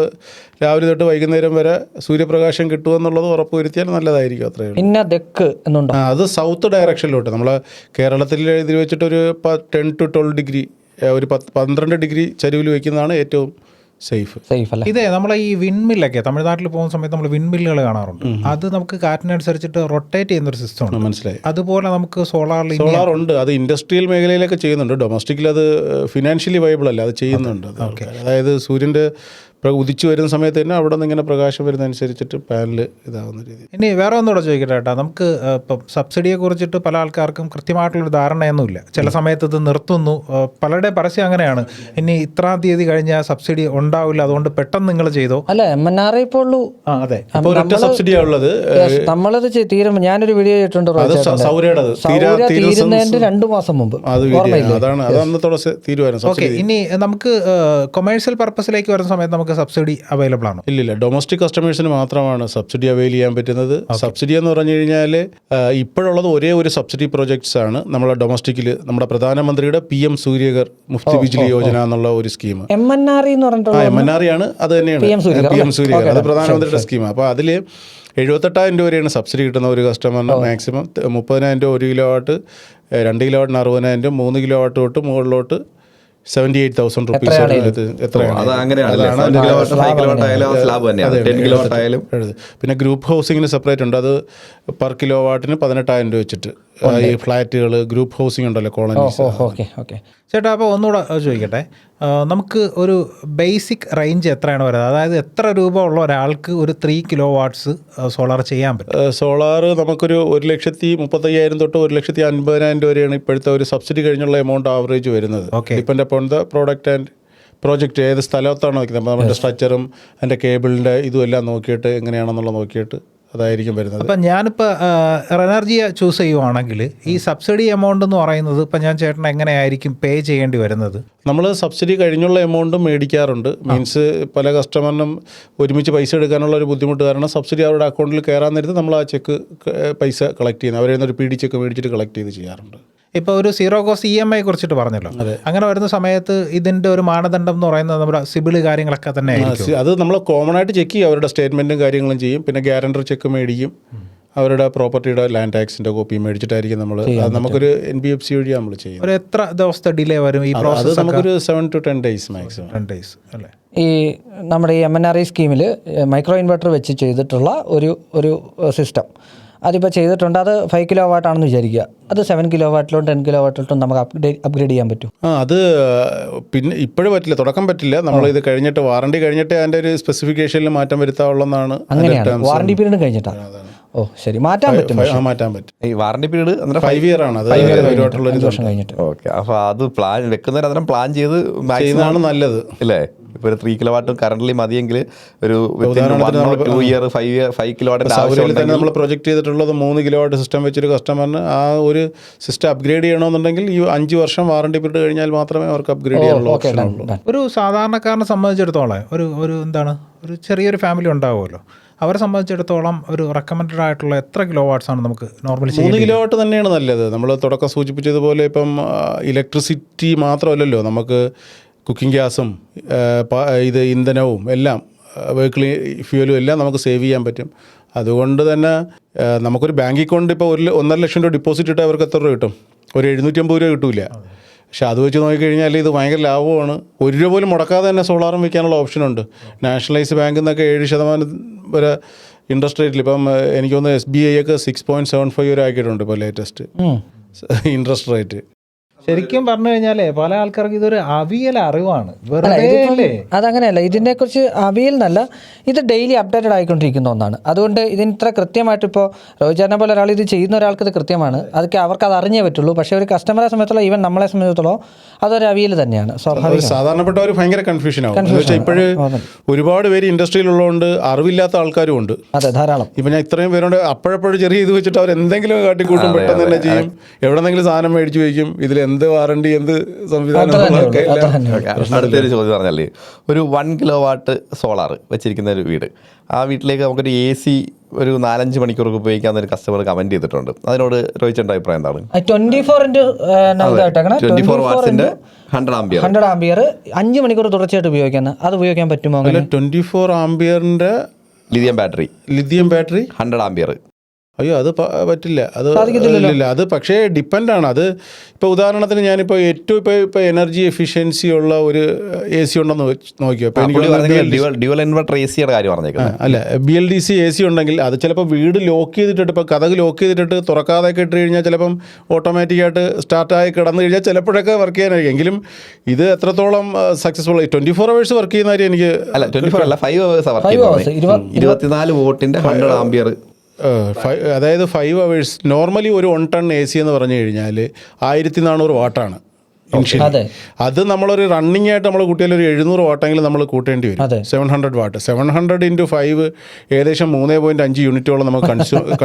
രാവിലെ തൊട്ട് വൈകുന്നേരം വരെ സൂര്യപ്രകാശം കിട്ടുമെന്നുള്ളത് ഉറപ്പ് വരുത്തിയാൽ നല്ലതായിരിക്കും. അത്രയേ ഉള്ളൂ. പിന്നെ തെക്ക് എന്നുണ്ടോ? അത് സൗത്ത് ഡയറക്ഷനിലോട്ട് നമ്മൾ കേരളത്തിൽ ഇതിൽ വെച്ചിട്ടൊരു 10 to 12 ഡിഗ്രി, ഒരു 12 ഡിഗ്രി ചരിവിൽ വയ്ക്കുന്നതാണ് ഏറ്റവും സേഫ് അല്ലേ? ഇതേ നമ്മളെ ഈ വിൻമില്ലൊക്കെ തമിഴ്നാട്ടിൽ പോകുന്ന സമയത്ത് നമ്മൾ വിൻമില്ലുകൾ കാണാറുണ്ട്. അത് നമുക്ക് കാറ്റിനനുസരിച്ചിട്ട് റൊട്ടേറ്റ് ചെയ്യുന്നൊരു സിസ്റ്റം ഉണ്ട്. മനസ്സിലായി. അതുപോലെ നമുക്ക് സോളാർ ഉണ്ട്. അത് ഇൻഡസ്ട്രിയൽ മേഖലയിലൊക്കെ ചെയ്യുന്നുണ്ട്. ഡൊമസ്റ്റിക്കിൽ അത് ഫിനാൻഷ്യലി വയബിൾ അല്ല, അത് ചെയ്യുന്നുണ്ട്. അതായത് സൂര്യൻ്റെ ഉദിച്ചു വരുന്ന സമയത്ത് തന്നെ അവിടെ നിന്ന് ഇങ്ങനെ പ്രകാശം വരുന്നതനുസരിച്ചിട്ട് പാനൽ ഇതാവുന്ന രീതി. ഇനി വേറെ ഒന്നുകൂടെ ചോദിക്കട്ടെ കേട്ടോ, നമുക്ക് ഇപ്പം സബ്സിഡിയെ കുറിച്ചിട്ട് പല ആൾക്കാർക്കും കൃത്യമായിട്ടുള്ളൊരു ധാരണയൊന്നുമില്ല. ചില സമയത്ത് ഇത് നിർത്തുന്നു, പലരുടെ പരസ്യം അങ്ങനെയാണ്, ഇനി ഇത്രാം തീയതി കഴിഞ്ഞാൽ സബ്സിഡി ഉണ്ടാവില്ല, അതുകൊണ്ട് പെട്ടെന്ന് നിങ്ങൾ ചെയ്തോ. അല്ല, MNRE ഇപ്പോൾ ഉള്ളൂ. അതെ, സബ്സിഡിയാ ഉള്ളത്. നമ്മളത് തീരും. ഞാനൊരു വീഡിയോ ചെയ്തിട്ടുണ്ട്, തീരുന്നതിന്റെ 2 മാസം മുമ്പ്. ഓക്കെ, ഇനി നമുക്ക് കൊമേഴ്സ്യൽ പർപ്പസിലേക്ക് വരുന്ന സമയത്ത് നമുക്ക് സബ്സിഡി അവൈലബിൾ ആണോ? ഇല്ലില്ല, ഡൊമസ്റ്റിക് കസ്റ്റമേഴ്സിന് മാത്രമാണ് സബ്സിഡി അവൈൽ ചെയ്യാൻ പറ്റുന്നത്. സബ്സിഡി എന്ന് പറഞ്ഞു കഴിഞ്ഞാൽ ഇപ്പോഴുള്ളത് ഒരേ ഒരു സബ്സിഡി പ്രോജക്ട്സ് ആണ് നമ്മളെ ഡൊമസ്റ്റിക്കിൽ. നമ്മുടെ പ്രധാനമന്ത്രിയുടെ PM സൂര്യഗർ മുഫ്തി ബിജ്ലി യോജന എന്നുള്ള ഒരു സ്കീം. MNRE എന്ന് പറഞ്ഞിട്ടുള്ള MNRE ആണ്, അത് തന്നെയാണ് PM സൂര്യഗർ, അത് പ്രധാനമന്ത്രിയുടെ സ്കീമാണ്. അപ്പോൾ അതിൽ 78,000 രൂപ വരെയാണ് സബ്സിഡി കിട്ടുന്ന ഒരു കസ്റ്റമറിന്. മാക്സിമം 30,000 രൂപ 1 കിലോ വാട്ട്, 2 കിലോ വാട്ടിന് 60,000, 3 കിലോ വാട്ട് തൊട്ട് മുകളിലോട്ട് 78,000 റുപ്പീസ്. പിന്നെ ഗ്രൂപ്പ് ഹൗസിങ്ങിന് സെപ്പറേറ്റ് ഉണ്ട്. അത് പെർ കിലോ വാട്ടിന് 18,000 രൂപ വെച്ചിട്ട്. ഈ ഫ്ലാറ്റുകൾ, ഗ്രൂപ്പ് ഹൗസിംഗ് ഉണ്ടല്ലോ, കോളനീസ്. ചേട്ടാ, അപ്പോൾ ഒന്നുകൂടെ ചോദിക്കട്ടെ, നമുക്ക് ഒരു ബേസിക് റേഞ്ച് എത്രയാണ് വരുന്നത്? അതായത് എത്ര രൂപ ഉള്ള ഒരാൾക്ക് ഒരു 3 കിലോ വാട്ട്സ് സോളാർ ചെയ്യാൻ പറ്റും? സോളാർ നമുക്കൊരു 1,35,000 തൊട്ട് 1,50,000 രൂപ വരെയാണ് ഇപ്പോഴത്തെ ഒരു സബ്സിഡി കഴിഞ്ഞുള്ള എമൗണ്ട് ആവറേജ് വരുന്നത്. Depend upon the product and project, ഏത് സ്ഥലത്താണ് നോക്കുന്നത്. നമ്മുടെ സ്ട്രക്ചറും അതിൻ്റെ കേബിളിൻ്റെ ഇതും എല്ലാം നോക്കിയിട്ട് എങ്ങനെയാണെന്നുള്ളത് നോക്കിയിട്ട് അതായിരിക്കും വരുന്നത്. അപ്പം ഞാനിപ്പോൾ റെനർജിയെ ചൂസ് ചെയ്യുവാണെങ്കിൽ ഈ സബ്സിഡി എമൗണ്ട് എന്ന് പറയുന്നത് ഇപ്പം ഞാൻ ചേട്ടൻ എങ്ങനെയായിരിക്കും പേ ചെയ്യേണ്ടി വരുന്നത്? നമ്മൾ സബ്സിഡി കഴിഞ്ഞുള്ള എമൗണ്ടും മേടിക്കാറുണ്ട്. മീൻസ് പല കസ്റ്റമറിനും ഒരുമിച്ച് പൈസ എടുക്കാനുള്ള ഒരു ബുദ്ധിമുട്ട് കാരണം സബ്സിഡി അവരുടെ അക്കൗണ്ടിൽ കയറാൻ നേരത്ത് നമ്മൾ ആ ചെക്ക് പൈസ കളക്ട് ചെയ്യുന്നത്, അവരെ ഒരു PD ചെക്ക് മേടിച്ചിട്ട് കളക്ട് ചെയ്ത് ചെയ്യാറുണ്ട്. ഇപ്പോൾ ഒരു സീറോ കോസ്റ്റ് EMI കുറിച്ചിട്ട് പറഞ്ഞല്ലോ, അങ്ങനെ വരുന്ന സമയത്ത് ഇതിൻ്റെ ഒരു മാനദണ്ഡം എന്ന് പറയുന്നത് നമ്മുടെ സിബിൾ കാര്യങ്ങളൊക്കെ തന്നെ ആയിരിക്കും. അത് നമ്മൾ കോമൺ ആയിട്ട് ചെക്ക് ചെയ്യും, അവരുടെ സ്റ്റേറ്റ്മെൻറ്റും കാര്യങ്ങളും ചെയ്യും. പിന്നെ ഗ്യാരണ്ടർ ചെക്ക് മേടിക്കും, അവരുടെ പ്രോപ്പർട്ടിയുടെ ലാൻഡ് ടാക്സിൻ്റെ കോപ്പി മേടിച്ചിട്ടായിരിക്കും നമ്മൾ. നമുക്കൊരു NBFC വഴിയാണ് നമ്മൾ ചെയ്യും. ഒരു എത്ര ദിവസത്തെ ഡിലേ വരും ഈ പ്രോസസ്? അത് നമുക്കൊരു 7 to 10 days മാക്സിമം. 10 days അല്ലേ? ഈ നമ്മുടെ ഈ MNRE സ്കീമിൽ മൈക്രോ ഇൻവെർട്ടർ വെച്ച് ചെയ്തിട്ടുള്ള ഒരു സിസ്റ്റം അതിപ്പോൾ ചെയ്തിട്ടുണ്ട്. അത് 5 കിലോ വാട്ട് ആണെന്ന് വിചാരിക്കുക. അത് 7 കിലോ വാട്ടിലോട്ടും 10 കിലോ വാട്ടിലോട്ടും നമുക്ക് അപ്ഗ്രേഡ് ചെയ്യാൻ പറ്റും. അത് പിന്നെ ഇപ്പോഴും പറ്റില്ല, തുടക്കം പറ്റില്ല. നമ്മൾ ഇത് കഴിഞ്ഞിട്ട് വാറണ്ടി കഴിഞ്ഞിട്ട് അതിൻ്റെ ഒരു സ്പെസിഫിക്കേഷനിൽ മാറ്റം വരുത്താവുള്ളതാണ്. അങ്ങനെയാണ്, വാറണ്ടി പീരീഡ് കഴിഞ്ഞിട്ടാണ്. ഓ ശരി, മാറ്റാൻ പറ്റും. ഈ വാറണ്ടി പീരീഡ് 5 year ആണ്. അത് 2 വർഷം കഴിഞ്ഞിട്ട്. ഓക്കെ, അപ്പോൾ അത് പ്ലാൻ വെക്കുന്നതിന് പ്ലാൻ ചെയ്ത് ചെയ്യുന്നതാണ് നല്ലത് അല്ലേ? ഇപ്പോൾ ഒരു 3 കിലോ വാട്ട് കറന്റ്ലി മതിയെങ്കിൽ ഒരു 2 year 5 കിലോ വാട്ടിൻ്റെ ആവശ്യം തന്നെ നമ്മൾ പ്രൊജക്ട് ചെയ്തിട്ടുള്ളത് 3 കിലോ വാട്ട് സിസ്റ്റം വെച്ചൊരു കസ്റ്റമറിന് ആ ഒരു സിസ്റ്റം അപ്ഗ്രേഡ് ചെയ്യണമെന്നുണ്ടെങ്കിൽ ഈ 5 വർഷം വാറണ്ടി പീരീഡ് കഴിഞ്ഞാൽ മാത്രമേ അവർക്ക് അപ്ഗ്രേഡ് ചെയ്യാനുള്ള ഓപ്ഷൻ ഉള്ളൂ. ഒരു സാധാരണക്കാരനെ സംബന്ധിച്ചിടത്തോളം ഒരു ചെറിയൊരു ഫാമിലി ഉണ്ടാവുമല്ലോ, അവരെ സംബന്ധിച്ചിടത്തോളം ഒരു റെക്കമെൻഡഡ് ആയിട്ടുള്ള എത്ര കിലോ വാട്ട്സ് ആണ് നമുക്ക് നോർമലി? 3 കിലോ വാട്ട് തന്നെയാണ് നല്ലത്. നമ്മൾ തുടക്കം സൂചിപ്പിച്ചതുപോലെ ഇപ്പം ഇലക്ട്രിസിറ്റി മാത്രമല്ലല്ലോ, നമുക്ക് കുക്കിംഗ് ഗ്യാസും ഇത് ഇന്ധനവും എല്ലാം വെഹിക്കിൾ ഫ്യൂലും എല്ലാം നമുക്ക് സേവ് ചെയ്യാൻ പറ്റും. അതുകൊണ്ട് തന്നെ നമുക്കൊരു ബാങ്ക് അക്കൗണ്ട് ഇപ്പോൾ 1.5 ലക്ഷം രൂപ ഡിപ്പോസിറ്റ് ഇട്ടാൽ അവർക്ക് എത്ര രൂപ കിട്ടും? ഒരു 750 രൂപ കിട്ടില്ല. പക്ഷെ അത് വെച്ച് നോക്കിക്കഴിഞ്ഞാൽ ഇത് ഭയങ്കര ലാഭമാണ്. 1 രൂപ പോലും മുടക്കാതെ തന്നെ സോളാറും വയ്ക്കാനുള്ള ഓപ്ഷനുണ്ട്. നാഷണലൈസ് ബാങ്കിൽ നിന്നൊക്കെ 7% വരെ ഇൻട്രസ്റ്റ് റേറ്റിൽ. ഇപ്പം എനിക്ക് തോന്നുന്നു SBI ഒക്കെ 6.75 വരെ ആക്കിയിട്ടുണ്ട് ഇപ്പോൾ ലേറ്റസ്റ്റ് ഇൻട്രസ്റ്റ് റേറ്റ്. ശരിക്കും പറഞ്ഞു കഴിഞ്ഞാലേ പല ആൾക്കാർക്ക് ഇതൊരു അവിയൽ അറിവാണ്. അതങ്ങനെയല്ല, ഇതിനെക്കുറിച്ച് അവിയൽ എന്നല്ല, ഇത് ഡെയിലി അപ്ഡേറ്റഡ് ആയിക്കൊണ്ടിരിക്കുന്ന ഒന്നാണ്. അതുകൊണ്ട് ഇതിന് ഇത്ര കൃത്യമായിട്ട് ഇപ്പോൾ രോഹിചാരനെ പോലെ ഒരാൾ ഇത് ചെയ്യുന്ന ഒരാൾക്ക് ഇത് കൃത്യമാണ്, അതൊക്കെ അവർക്ക് അത് അറിഞ്ഞേ പറ്റുള്ളൂ. പക്ഷേ ഒരു കസ്റ്റമറെ സംബന്ധിച്ചോളം, ഈവൻ നമ്മളെ സംബന്ധിച്ചിടത്തോളം അതൊരു അവിയൽ തന്നെയാണ്. സ്വാഭാവികം സാധാരണപ്പെട്ടവർ ഭയങ്കര കൺഫ്യൂഷൻ ആവും. ഇപ്പോഴും ഒരുപാട് പേര് ഇൻഡസ്ട്രിയിലുള്ളതുകൊണ്ട് അറിവില്ലാത്ത ആൾക്കാരും ഉണ്ട്. അതെ, ധാരാളം. ഇപ്പം ഞാൻ ഇത്രയും പേരോട് അപ്പോഴപ്പോഴും ചെറിയ ഇത് വെച്ചിട്ട് അവർ എന്തെങ്കിലും കാട്ടിക്കൂട്ടും, പെട്ടെന്ന് തന്നെ ചെയ്യും. എവിടെന്നെങ്കിലും സാധനം മേടിച്ച് വയ്ക്കും, ഇതിൽ എന്ത് വാറണ്ടി എന്ത് സംവിധാനം അത്ര തന്നെ ഒക്കെ ഉള്ളൂ, എല്ലാം അത്ര തന്നെ. അടുത്തൊരു ചോദ്യം പറഞ്ഞാൽ ഒരു 1 കിലോവാട്ട് സോളാർ വെച്ചിരിക്കുന്ന ഒരു വീട്, ആ വീട്ടിലേക്ക് നമുക്കൊരു AC ഒരു 4-5 മണിക്കൂറൊക്കെ ഉപയോഗിക്കാവുന്ന ഒരു കസ്റ്റമർ കമന്റ് ചെയ്തിട്ടുണ്ട്. അതിനോട് രോഹിച്ചേട്ടൻ്റെ അഭിപ്രായം എന്താണ്? 24 വാട്ട്സിന്റെ 100 ആംപിയർ 100 ആംപിയർ 5 മണിക്കൂർ തുടർച്ചയായിട്ട് ഉപയോഗിക്കാൻ, അത് ഉപയോഗിക്കാൻ പറ്റുമോ? അല്ല, 24 ആംപിയറിന്റെ ലിഥിയം ബാറ്ററി 100 ആംപിയർ. അയ്യോ, അത് പറ്റില്ല. അത് സാധിക്കത്തില്ലല്ലോ. ഇല്ല, അത് പക്ഷേ ഡിപ്പെൻഡാണ്. അത് ഇപ്പോൾ ഉദാഹരണത്തിന് ഞാനിപ്പോൾ ഏറ്റവും ഇപ്പോൾ എനർജി എഫിഷ്യൻസി ഉള്ള ഒരു AC ഉണ്ടെന്ന് നോക്കിയോ. ഇപ്പോൾ എനിക്ക് ഡ്യുവൽ ഇൻവെർട്ടർ ACയുടെ കാര്യം പറഞ്ഞേക്കുന്നത്. അല്ല, BLDC AC ഉണ്ടെങ്കിൽ അത് ചിലപ്പോൾ വീട് ലോക്ക് ചെയ്തിട്ടിട്ട്, ഇപ്പോൾ കഥക് ലോക്ക് ചെയ്തിട്ട് തുറക്കാതെയൊക്കെ ഇട്ട് കഴിഞ്ഞാൽ ചിലപ്പം ഓട്ടോമാറ്റിക്കായിട്ട് സ്റ്റാർട്ടായി കിടന്നു കഴിഞ്ഞാൽ ചിലപ്പോഴൊക്കെ വർക്ക് ചെയ്യാനായിരിക്കും. എങ്കിലും ഇത് എത്രത്തോളം സക്സസ്ഫുൾ 24 അവേഴ്സ് വർക്ക് ചെയ്യുന്ന കാര്യം എനിക്ക് അല്ല, 24 അല്ല, 5 hours വർക്ക് ചെയ്യുന്നത്. 24 വോട്ടിന്റെ 100 ആംപിയർ. അതായത് 5 അവേഴ്സ്. നോർമലി ഒരു 1 ടൺ AC എന്ന് പറഞ്ഞു കഴിഞ്ഞാൽ 1400 വാട്ടാണ് ഇനിഷ്യലി. അത് നമ്മളൊരു റണ്ണിങ് ആയിട്ട് നമ്മൾ കൂട്ടിയാൽ ഒരു 700 വാട്ടെങ്കിലും നമ്മൾ കൂട്ടേണ്ടി വരും. 700 വാട്ട് 700 × 5 ഏകദേശം 3.5 യൂണിറ്റോളം നമുക്ക്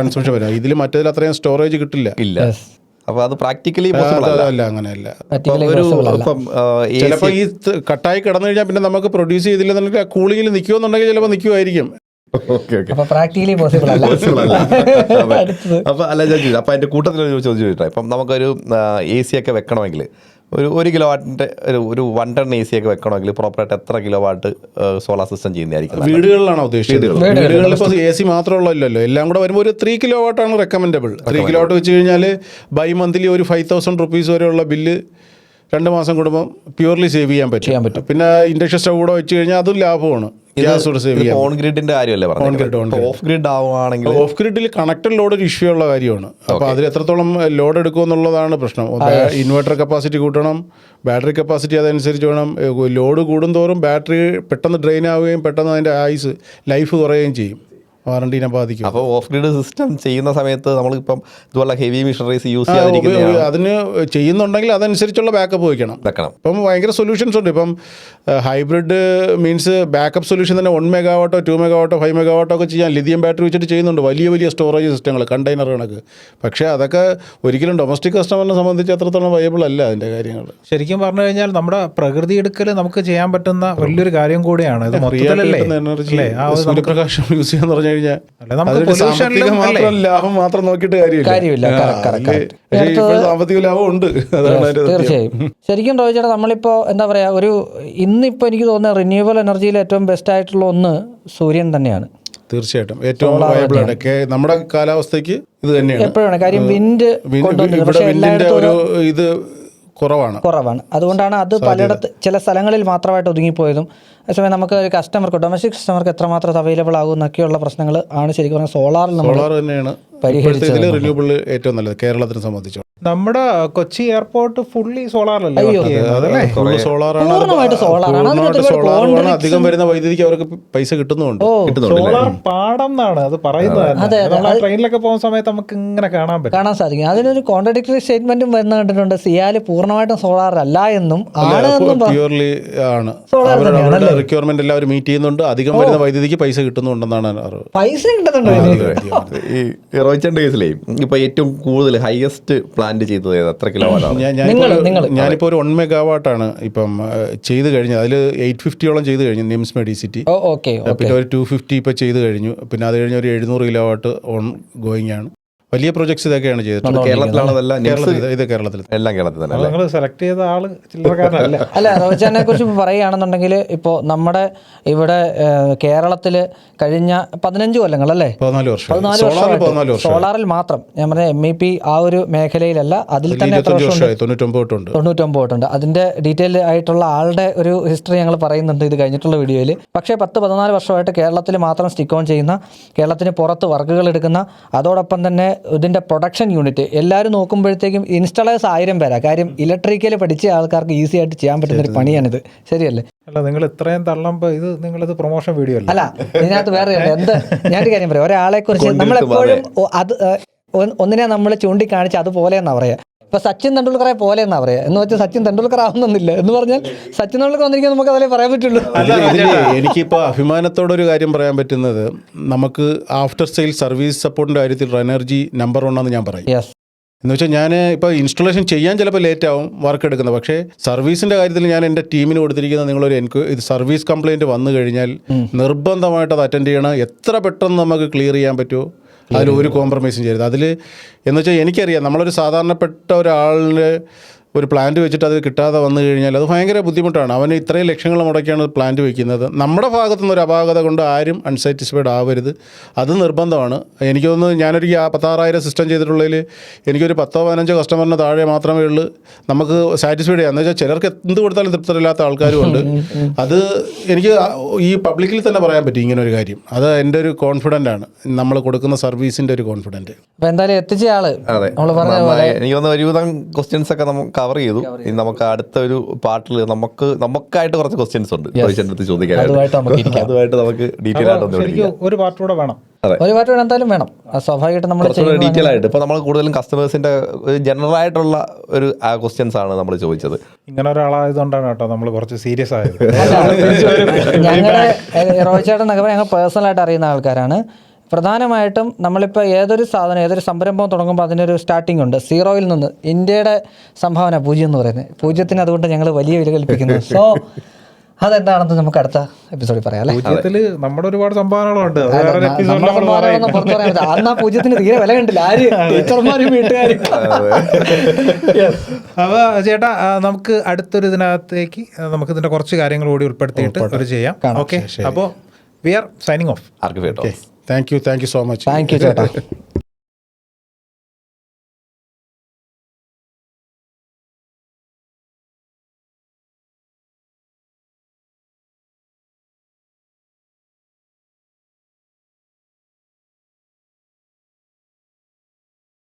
കൺസംഷൻ വരും. ഇതിൽ മറ്റേതിൽ അത്രയും സ്റ്റോറേജ് കിട്ടില്ല. അപ്പോൾ അത് പ്രാക്ടിക്കലി പോസിബിൾ അല്ല, അങ്ങനെയല്ല. ഒരു ചിലപ്പോൾ ഈ കട്ടായി കിടന്നു കഴിഞ്ഞാൽ പിന്നെ നമുക്ക് പ്രൊഡ്യൂസ് ചെയ്തില്ലെന്നുണ്ടെങ്കിൽ ആ കൂളിങ്ങിൽ നിൽക്കുമെന്നുണ്ടെങ്കിൽ ചിലപ്പോൾ നിൽക്കുമായിരിക്കും. പ്രാക്ടിക്കലി പോസിബിൾ അല്ല. അപ്പൊ അല്ല ചോദിച്ചു, അപ്പൊ അതിന്റെ കൂട്ടത്തിൽ ഒരു ചോദ്യം ചോദിച്ചാൽ, ഇപ്പം നമുക്കൊരു AC ഒക്കെ വെക്കണമെങ്കിൽ ഒരു കിലോവാട്ടിന്റെ ഒരു 1 ടൺ AC ഒക്കെ വെക്കണമെങ്കിൽ പ്രോപ്പറായിട്ട് എത്ര കിലോവാട്ട് സോളാർ സിസ്റ്റം ചെയ്യുന്നതായിരിക്കും? വീടുകളിലാണോ ഉദ്ദേശിച്ചത്? വീടുകളിൽ ഇപ്പോൾ AC മാത്രമുള്ളല്ലോ, എല്ലാം കൂടെ വരുമ്പോൾ ഒരു 3 കിലോവാട്ടാണ് റെക്കമെൻഡബിൾ. 3 കിലോവാട്ട് വെച്ച് കഴിഞ്ഞാൽ ബൈ മന്ത്ലി ഒരു 5000 റുപ്പീസ് വരെയുള്ള ബില്ല് 2 മാസം കൂടുമ്പോൾ പ്യൂർലി സേവ് ചെയ്യാൻ പറ്റും. പിന്നെ ഇൻഡക്ഷൻ സ്റ്റവ് കൂടെ വെച്ച് കഴിഞ്ഞാൽ അതും ലാഭമാണ്. ഓൺ ഗ്രിഡിന്റെ കാര്യമല്ലേ പറഞ്ഞത്? ഓഫ് ഗ്രിഡ് ആവുകയാണെങ്കിൽ ഓഫ് ഗ്രിഡിൽ കണക്റ്റഡ് ലോഡ് ഒരു ഇഷ്യൂ ഉള്ള കാര്യമാണ്. അപ്പോൾ അതിൽ എത്രത്തോളം ലോഡ് എടുക്കും എന്നുള്ളതാണ് പ്രശ്നം. ഇൻവെർട്ടർ കപ്പാസിറ്റി കൂട്ടണം, ബാറ്ററി കപ്പാസിറ്റി അതനുസരിച്ച് വേണം. ലോഡ് കൂടുന്തോറും ബാറ്ററി പെട്ടെന്ന് ഡ്രെയിൻ ആവുകയും പെട്ടെന്ന് അതിൻ്റെ ആയുസ് ലൈഫ് കുറയുകയും ചെയ്യും, വാറണ്ടീനെ ബാധിക്കും. അപ്പോൾ ഓഫ് ഗ്രിഡ് സിസ്റ്റം ചെയ്യുന്ന സമയത്ത് നമ്മളിപ്പം ഇതുപോലെ ഹെവി മെഷീനറീസ് യൂസ് ചെയ്യാതിരിക്കുന്ന, അതിന് ചെയ്യുന്നുണ്ടെങ്കിൽ അതനുസരിച്ചുള്ള ബാക്കപ്പ് വെക്കണം. ഇപ്പം ഭയങ്കര സൊല്യൂഷൻസ് ഉണ്ട്. ഇപ്പം ഹൈബ്രിഡ് മീൻസ് ബാക്കപ്പ് സൊല്യൂഷൻ തന്നെ 1 മെഗാവാട്ടോ 2 മെഗാവാട്ടോ 5 മെഗാവാട്ടോ ഒക്കെ ചെയ്യാൻ ലിഥിയം ബാറ്ററി വെച്ചിട്ട് ചെയ്യുന്നുണ്ട്. വലിയ സ്റ്റോറേജ് സിസ്റ്റങ്ങൾ, കണ്ടെയ്നർ കണക്ക്. പക്ഷേ അതൊക്കെ ഒരിക്കലും ഡൊമസ്റ്റിക് കസ്റ്റമറിനെ സംബന്ധിച്ച് അത്രത്തോളം വയബിൾ അല്ല അതിൻ്റെ കാര്യങ്ങൾ. ശരിക്കും പറഞ്ഞു കഴിഞ്ഞാൽ നമ്മുടെ പ്രകൃതി എടുക്കൽ നമുക്ക് ചെയ്യാൻ പറ്റുന്ന വലിയൊരു കാര്യം കൂടിയാണ്. ഇത് സൂര്യപ്രകാശം യൂസ് ചെയ്യാന്ന് പറഞ്ഞു കഴിഞ്ഞാൽ ലാഭം മാത്രം നോക്കിയിട്ട് കാര്യമില്ല. സാമ്പത്തിക ലാഭം ഉണ്ട്. തീർച്ചയായും. ശരിക്കും റോയിച്ചേട്ടാ, നമ്മളിപ്പോൾ എന്താ പറയുക, ഇന്നിപ്പോൾ എനിക്ക് തോന്നുന്നത് റിന്യൂവബിൾ എനർജിയിൽ ഏറ്റവും ബെസ്റ്റ് ആയിട്ടുള്ള ഒന്ന് സൂര്യൻ തന്നെയാണ്. തീർച്ചയായിട്ടും ഏറ്റവും വയബിളാണ് നമ്മുടെ കാലാവസ്ഥയ്ക്ക് ഇത് തന്നെയാണ്. എപ്പോഴാണ് കാര്യം വിൻഡിന്റെ ഒരു ഇത് കുറവാണ്. അതുകൊണ്ടാണ് അത് പലയിടത്ത് ചില സ്ഥലങ്ങളിൽ മാത്രമായിട്ട് ഒതുങ്ങിപ്പോയതും. അതേസമയം നമുക്ക് ഒരു കസ്റ്റമർക്ക്, ഡൊമസ്റ്റിക് കസ്റ്റമർക്ക് എത്രമാത്രം അവൈലബിൾ ആകും എന്നൊക്കെയുള്ള പ്രശ്നങ്ങൾ ആണ് ശരിക്കും പറഞ്ഞാൽ സോളാർ തന്നെയാണ് പരിഹരിച്ചത്. റിന്യൂവബിൾ ഏറ്റവും നല്ലത് കേരളത്തിനെ സംബന്ധിച്ചു. നമ്മുടെ കൊച്ചി എയർപോർട്ട് ഫുള്ളി സോളാറല്ലേ? സോളാറാണ്. അധികം വരുന്ന വൈദ്യുതിക്ക് അവർക്ക് പൈസ കിട്ടുന്നുണ്ട്. സോളാർ പാടം എന്നാണ് അത് പറയുന്നത്. ട്രെയിനിലൊക്കെ പോകുന്ന സമയത്ത് നമുക്ക് ഇങ്ങനെ കാണാൻ സാധിക്കും. അതിനൊരു കോൺട്രഡിക്ടറി സ്റ്റേറ്റ്മെന്റും വരുന്ന കണ്ടിട്ടുണ്ട്. സിയാല് പൂർണ്ണമായിട്ടും സോളാർ അല്ല എന്നും പ്യൂർലി ആണ്. അവരുടെ റിക്വയർമെന്റ് എല്ലാവരും മീറ്റ് ചെയ്യുന്നുണ്ട്. അധികം വരുന്ന വൈദ്യുതിക്ക് പൈസ കിട്ടുന്നുണ്ടെന്നാണ് അറിവ്. പൈസ കിട്ടുന്നുണ്ട്. ഈ റോയിച്ചേട്ടൻ്റെ കേസിലേ ഇപ്പൊ ഏറ്റവും കൂടുതൽ ഹയസ്റ്റ് പ്ലാന്റ് ചെയ്തത് എത്ര കിലോവാട്ടാണ്? ഞാനിപ്പോൾ ഒരു 1 മെഗാവാട്ടാണ് ഇപ്പം ചെയ്ത് കഴിഞ്ഞത്. അതിൽ 850 ചെയ്ത് കഴിഞ്ഞു നിംസ് മെഡിസിറ്റി. പിന്നെ ഒരു 250 ഇപ്പം ചെയ്ത് കഴിഞ്ഞു. പിന്നെ അത് കഴിഞ്ഞ് ഒരു 700 കിലോവാട്ട് ഓൺ ഗോയിങ് ആണ്. വലിയ പ്രൊജക്ട്സ് ഇതൊക്കെയാണ് ചെയ്തിട്ടുള്ളത്. കേരളത്തിൽ തന്നെ സെലക്ട് ചെയ്ത ആള് ചില്ലറക്കാരനല്ല. അല്ല, റോയിച്ചേട്ടനെ കുറിച്ച് പറയുകയാണെന്നുണ്ടെങ്കിൽ ഇപ്പോൾ നമ്മുടെ ഇവിടെ കേരളത്തിൽ കഴിഞ്ഞ 15 കൊല്ലങ്ങളല്ലേ, 14 വർഷം സോളാറിൽ മാത്രം ഞാൻ പറഞ്ഞ MEP ആ ഒരു മേഖലയിലല്ല, അതിൽ തന്നെ 99 ഉണ്ട്. അതിന്റെ ഡീറ്റെയിൽ ആയിട്ടുള്ള ആളുടെ ഒരു ഹിസ്റ്ററി ഞങ്ങൾ പറയുന്നുണ്ട് ഇത് കഴിഞ്ഞിട്ടുള്ള വീഡിയോയിൽ. പക്ഷേ 10-14 വർഷമായിട്ട് കേരളത്തിൽ മാത്രം സ്റ്റിക്ക് ഓൺ ചെയ്യുന്ന, കേരളത്തിന് പുറത്ത് വർക്കുകൾ എടുക്കുന്ന, അതോടൊപ്പം തന്നെ ഇതിൻ്റെ പ്രൊഡക്ഷൻ യൂണിറ്റ് എല്ലാവരും നോക്കുമ്പോഴത്തേക്കും ഇൻസ്റ്റാളേഴ്സ് 1000 പേരാണ്. കാര്യം ഇലക്ട്രിക്കൽ പഠിച്ച ആൾക്കാർക്ക് ഈസി ആയിട്ട് ചെയ്യാൻ പറ്റുന്ന ഒരു പണിയാണിത്. ശരിയല്ലേ? അല്ല, നിങ്ങൾ ഇത്രയും തള്ളുമ്പോൾ നിങ്ങളിത് പ്രൊമോഷൻ വീഡിയോ അല്ല. ഇതിനകത്ത് വേറെ ഞാനൊരു കാര്യം പറയാം. ഒരാളെ കുറിച്ച് നമ്മളെപ്പോഴും അത് ഒന്നിനെ നമ്മൾ ചൂണ്ടിക്കാണിച്ച് അതുപോലെ എന്നാ പറയാ. ഇപ്പൊ സച്ചിൻ തെണ്ടുൽക്കറെ പോലെ എന്നാ പറയാ. എന്ന് വെച്ചാൽ സച്ചിൻ തെണ്ടുൽക്കർ ആവുന്നില്ല എന്ന് പറഞ്ഞാൽ സച്ചിൻ തെണ്ടുൽക്കർ വന്നിരിക്കാൻ നമുക്ക് അതല്ലേ പറയാൻ പറ്റുള്ളൂ. എനിക്കിപ്പോൾ അഭിമാനത്തോടൊരു കാര്യം പറയാൻ പറ്റുന്നത്, നമുക്ക് ആഫ്റ്റർ സെയിൽ സർവീസ് സപ്പോർട്ടിന്റെ കാര്യത്തിൽ റെനർജി നമ്പർ 1 ആണെന്ന് ഞാൻ പറയും. എന്ന് വെച്ചാൽ ഞാൻ ഇപ്പോൾ ഇൻസ്റ്റലേഷൻ ചെയ്യാൻ ചിലപ്പോൾ ലേറ്റ് ആവും വർക്ക് എടുക്കുന്നത്, പക്ഷേ സർവീസിൻ്റെ കാര്യത്തിൽ ഞാൻ എൻ്റെ ടീമിന് കൊടുത്തിരിക്കുന്ന നിങ്ങളൊരു ഇത് സർവീസ് കംപ്ലയിൻറ്റ് വന്നു കഴിഞ്ഞാൽ നിർബന്ധമായിട്ട് അത് അറ്റൻഡ് ചെയ്യണം. എത്ര പെട്ടെന്ന് നമുക്ക് ക്ലിയർ ചെയ്യാൻ പറ്റുമോ അതിൽ ഒരു കോംപ്രമൈസും ചെയ്യരുത്. അതിൽ എന്ന് വെച്ചാൽ എനിക്കറിയാം നമ്മളൊരു സാധാരണപ്പെട്ട ഒരാളിന് ഒരു പ്ലാന്റ് വെച്ചിട്ട് അത് കിട്ടാതെ വന്നു കഴിഞ്ഞാൽ അത് ഭയങ്കര ബുദ്ധിമുട്ടാണ്. അവന് ഇത്രയും ലക്ഷങ്ങൾ മുടക്കിയാണ് പ്ലാന്റ് വയ്ക്കുന്നത്. നമ്മുടെ ഭാഗത്തുനിന്ന് ഒരു അപാകത കൊണ്ട് ആരും അൺസാറ്റിസ്ഫൈഡ് ആവരുത്, അത് നിർബന്ധമാണ്. എനിക്ക് തോന്നുന്നു ഞാനൊരു 16,000 സിസ്റ്റം ചെയ്തിട്ടുള്ളതിൽ എനിക്കൊരു 10-15 കസ്റ്റമറിന് താഴെ മാത്രമേ ഉള്ളൂ നമുക്ക് സാറ്റിസ്ഫൈഡ് ചെയ്യാം. എന്ന് വെച്ചാൽ ചിലർക്ക് എന്ത് കൊടുത്താലും തൃപ്തരില്ലാത്ത ആൾക്കാരും ഉണ്ട്. അത് എനിക്ക് ഈ പബ്ലിക്കിൽ തന്നെ പറയാൻ പറ്റും ഇങ്ങനെ ഒരു കാര്യം. അത് എൻ്റെ ഒരു കോൺഫിഡൻ്റ് ആണ്, നമ്മൾ കൊടുക്കുന്ന സർവീസിൻ്റെ ഒരു കോൺഫിഡൻറ്റ്. അപ്പോൾ എന്തായാലും എത്തിച്ച ആള് നമ്മൾ പറഞ്ഞ പോലെ എനിക്ക് തോന്നുന്നു ഒരുവിധം ക്വസ്റ്റ്യൻസ് ഒക്കെ നമുക്ക് കവർ ചെയ്തു. ഇനി നമുക്ക് അടുത്ത ഒരു പാർട്ടിൽ നമുക്കായിട്ട് കുറച്ച് ക്വസ്റ്റ്യൻസ് ഉണ്ട് ചോദിക്കാനായിട്ട്. അതുമായിട്ട് നമുക്ക് ഡീറ്റെയിൽ ആയിട്ട് ഒരു പാർട്ടൂടെ വേണം. ഒരു പാർട്ടി എന്തായാലും വേണം, സ്വാഭാവികമായിട്ടും നമ്മൾ ഡീറ്റെയിൽ ആയിട്ട്. ഇപ്പൊ നമ്മൾ കൂടുതലും കസ്റ്റമേഴ്സിന്റെ ജനറൽ ആയിട്ടുള്ള ഒരു ക്വസ്റ്റ്യൻസ് ആണ് നമ്മൾ ചോദിച്ചത്. ഇങ്ങനെ ഒരാളായതുകൊണ്ടാണ് കേട്ടോ നമ്മൾ കുറച്ച് സീരിയസ് ആയത്. ഞങ്ങളുടെ റോയിച്ചേട്ടൻ എന്നൊക്കെ ഞങ്ങൾ പേഴ്സണലായിട്ട് അറിയുന്ന ആൾക്കാരാണ്. പ്രധാനമായിട്ടും നമ്മളിപ്പോൾ ഏതൊരു സാധനം ഏതൊരു സംരംഭം തുടങ്ങുമ്പോൾ അതിനൊരു സ്റ്റാർട്ടിംഗ് ഉണ്ട്. 0-ൽ നിന്ന് ഇന്ത്യയുടെ സംഭാവന 0 എന്ന് പറയുന്നത് 0-ന് അതുകൊണ്ട് ഞങ്ങൾ വലിയ വില കൽപ്പിക്കുന്നു. സോ അതെന്താണെന്ന് നമുക്ക് അടുത്ത എപ്പിസോഡിൽ പറയാം അല്ലേ. 0-ല് നമ്മുടെ ഒരുപാട് സംഭാവനകളുണ്ട്. പുറത്തു പറയാൻ പറ്റില്ല. അന്ന് ആ 0-ന് തീരെ വില കണ്ടില്ല ആര്, ടീച്ചർമാരും വീട്ടുകാരും. അപ്പോൾ ചേട്ടാ നമുക്ക് അടുത്തൊരു ഇതിനകത്തേക്ക് നമുക്ക് ഇതിന്റെ കുറച്ച് കാര്യങ്ങൾ കൂടി ഉൾപ്പെടുത്തിയിട്ട് ഒരു ചെയ്യാം. ഓക്കെ, അപ്പോൾ we are signing off. Thank you so much. Thank you ചേട്ടാ.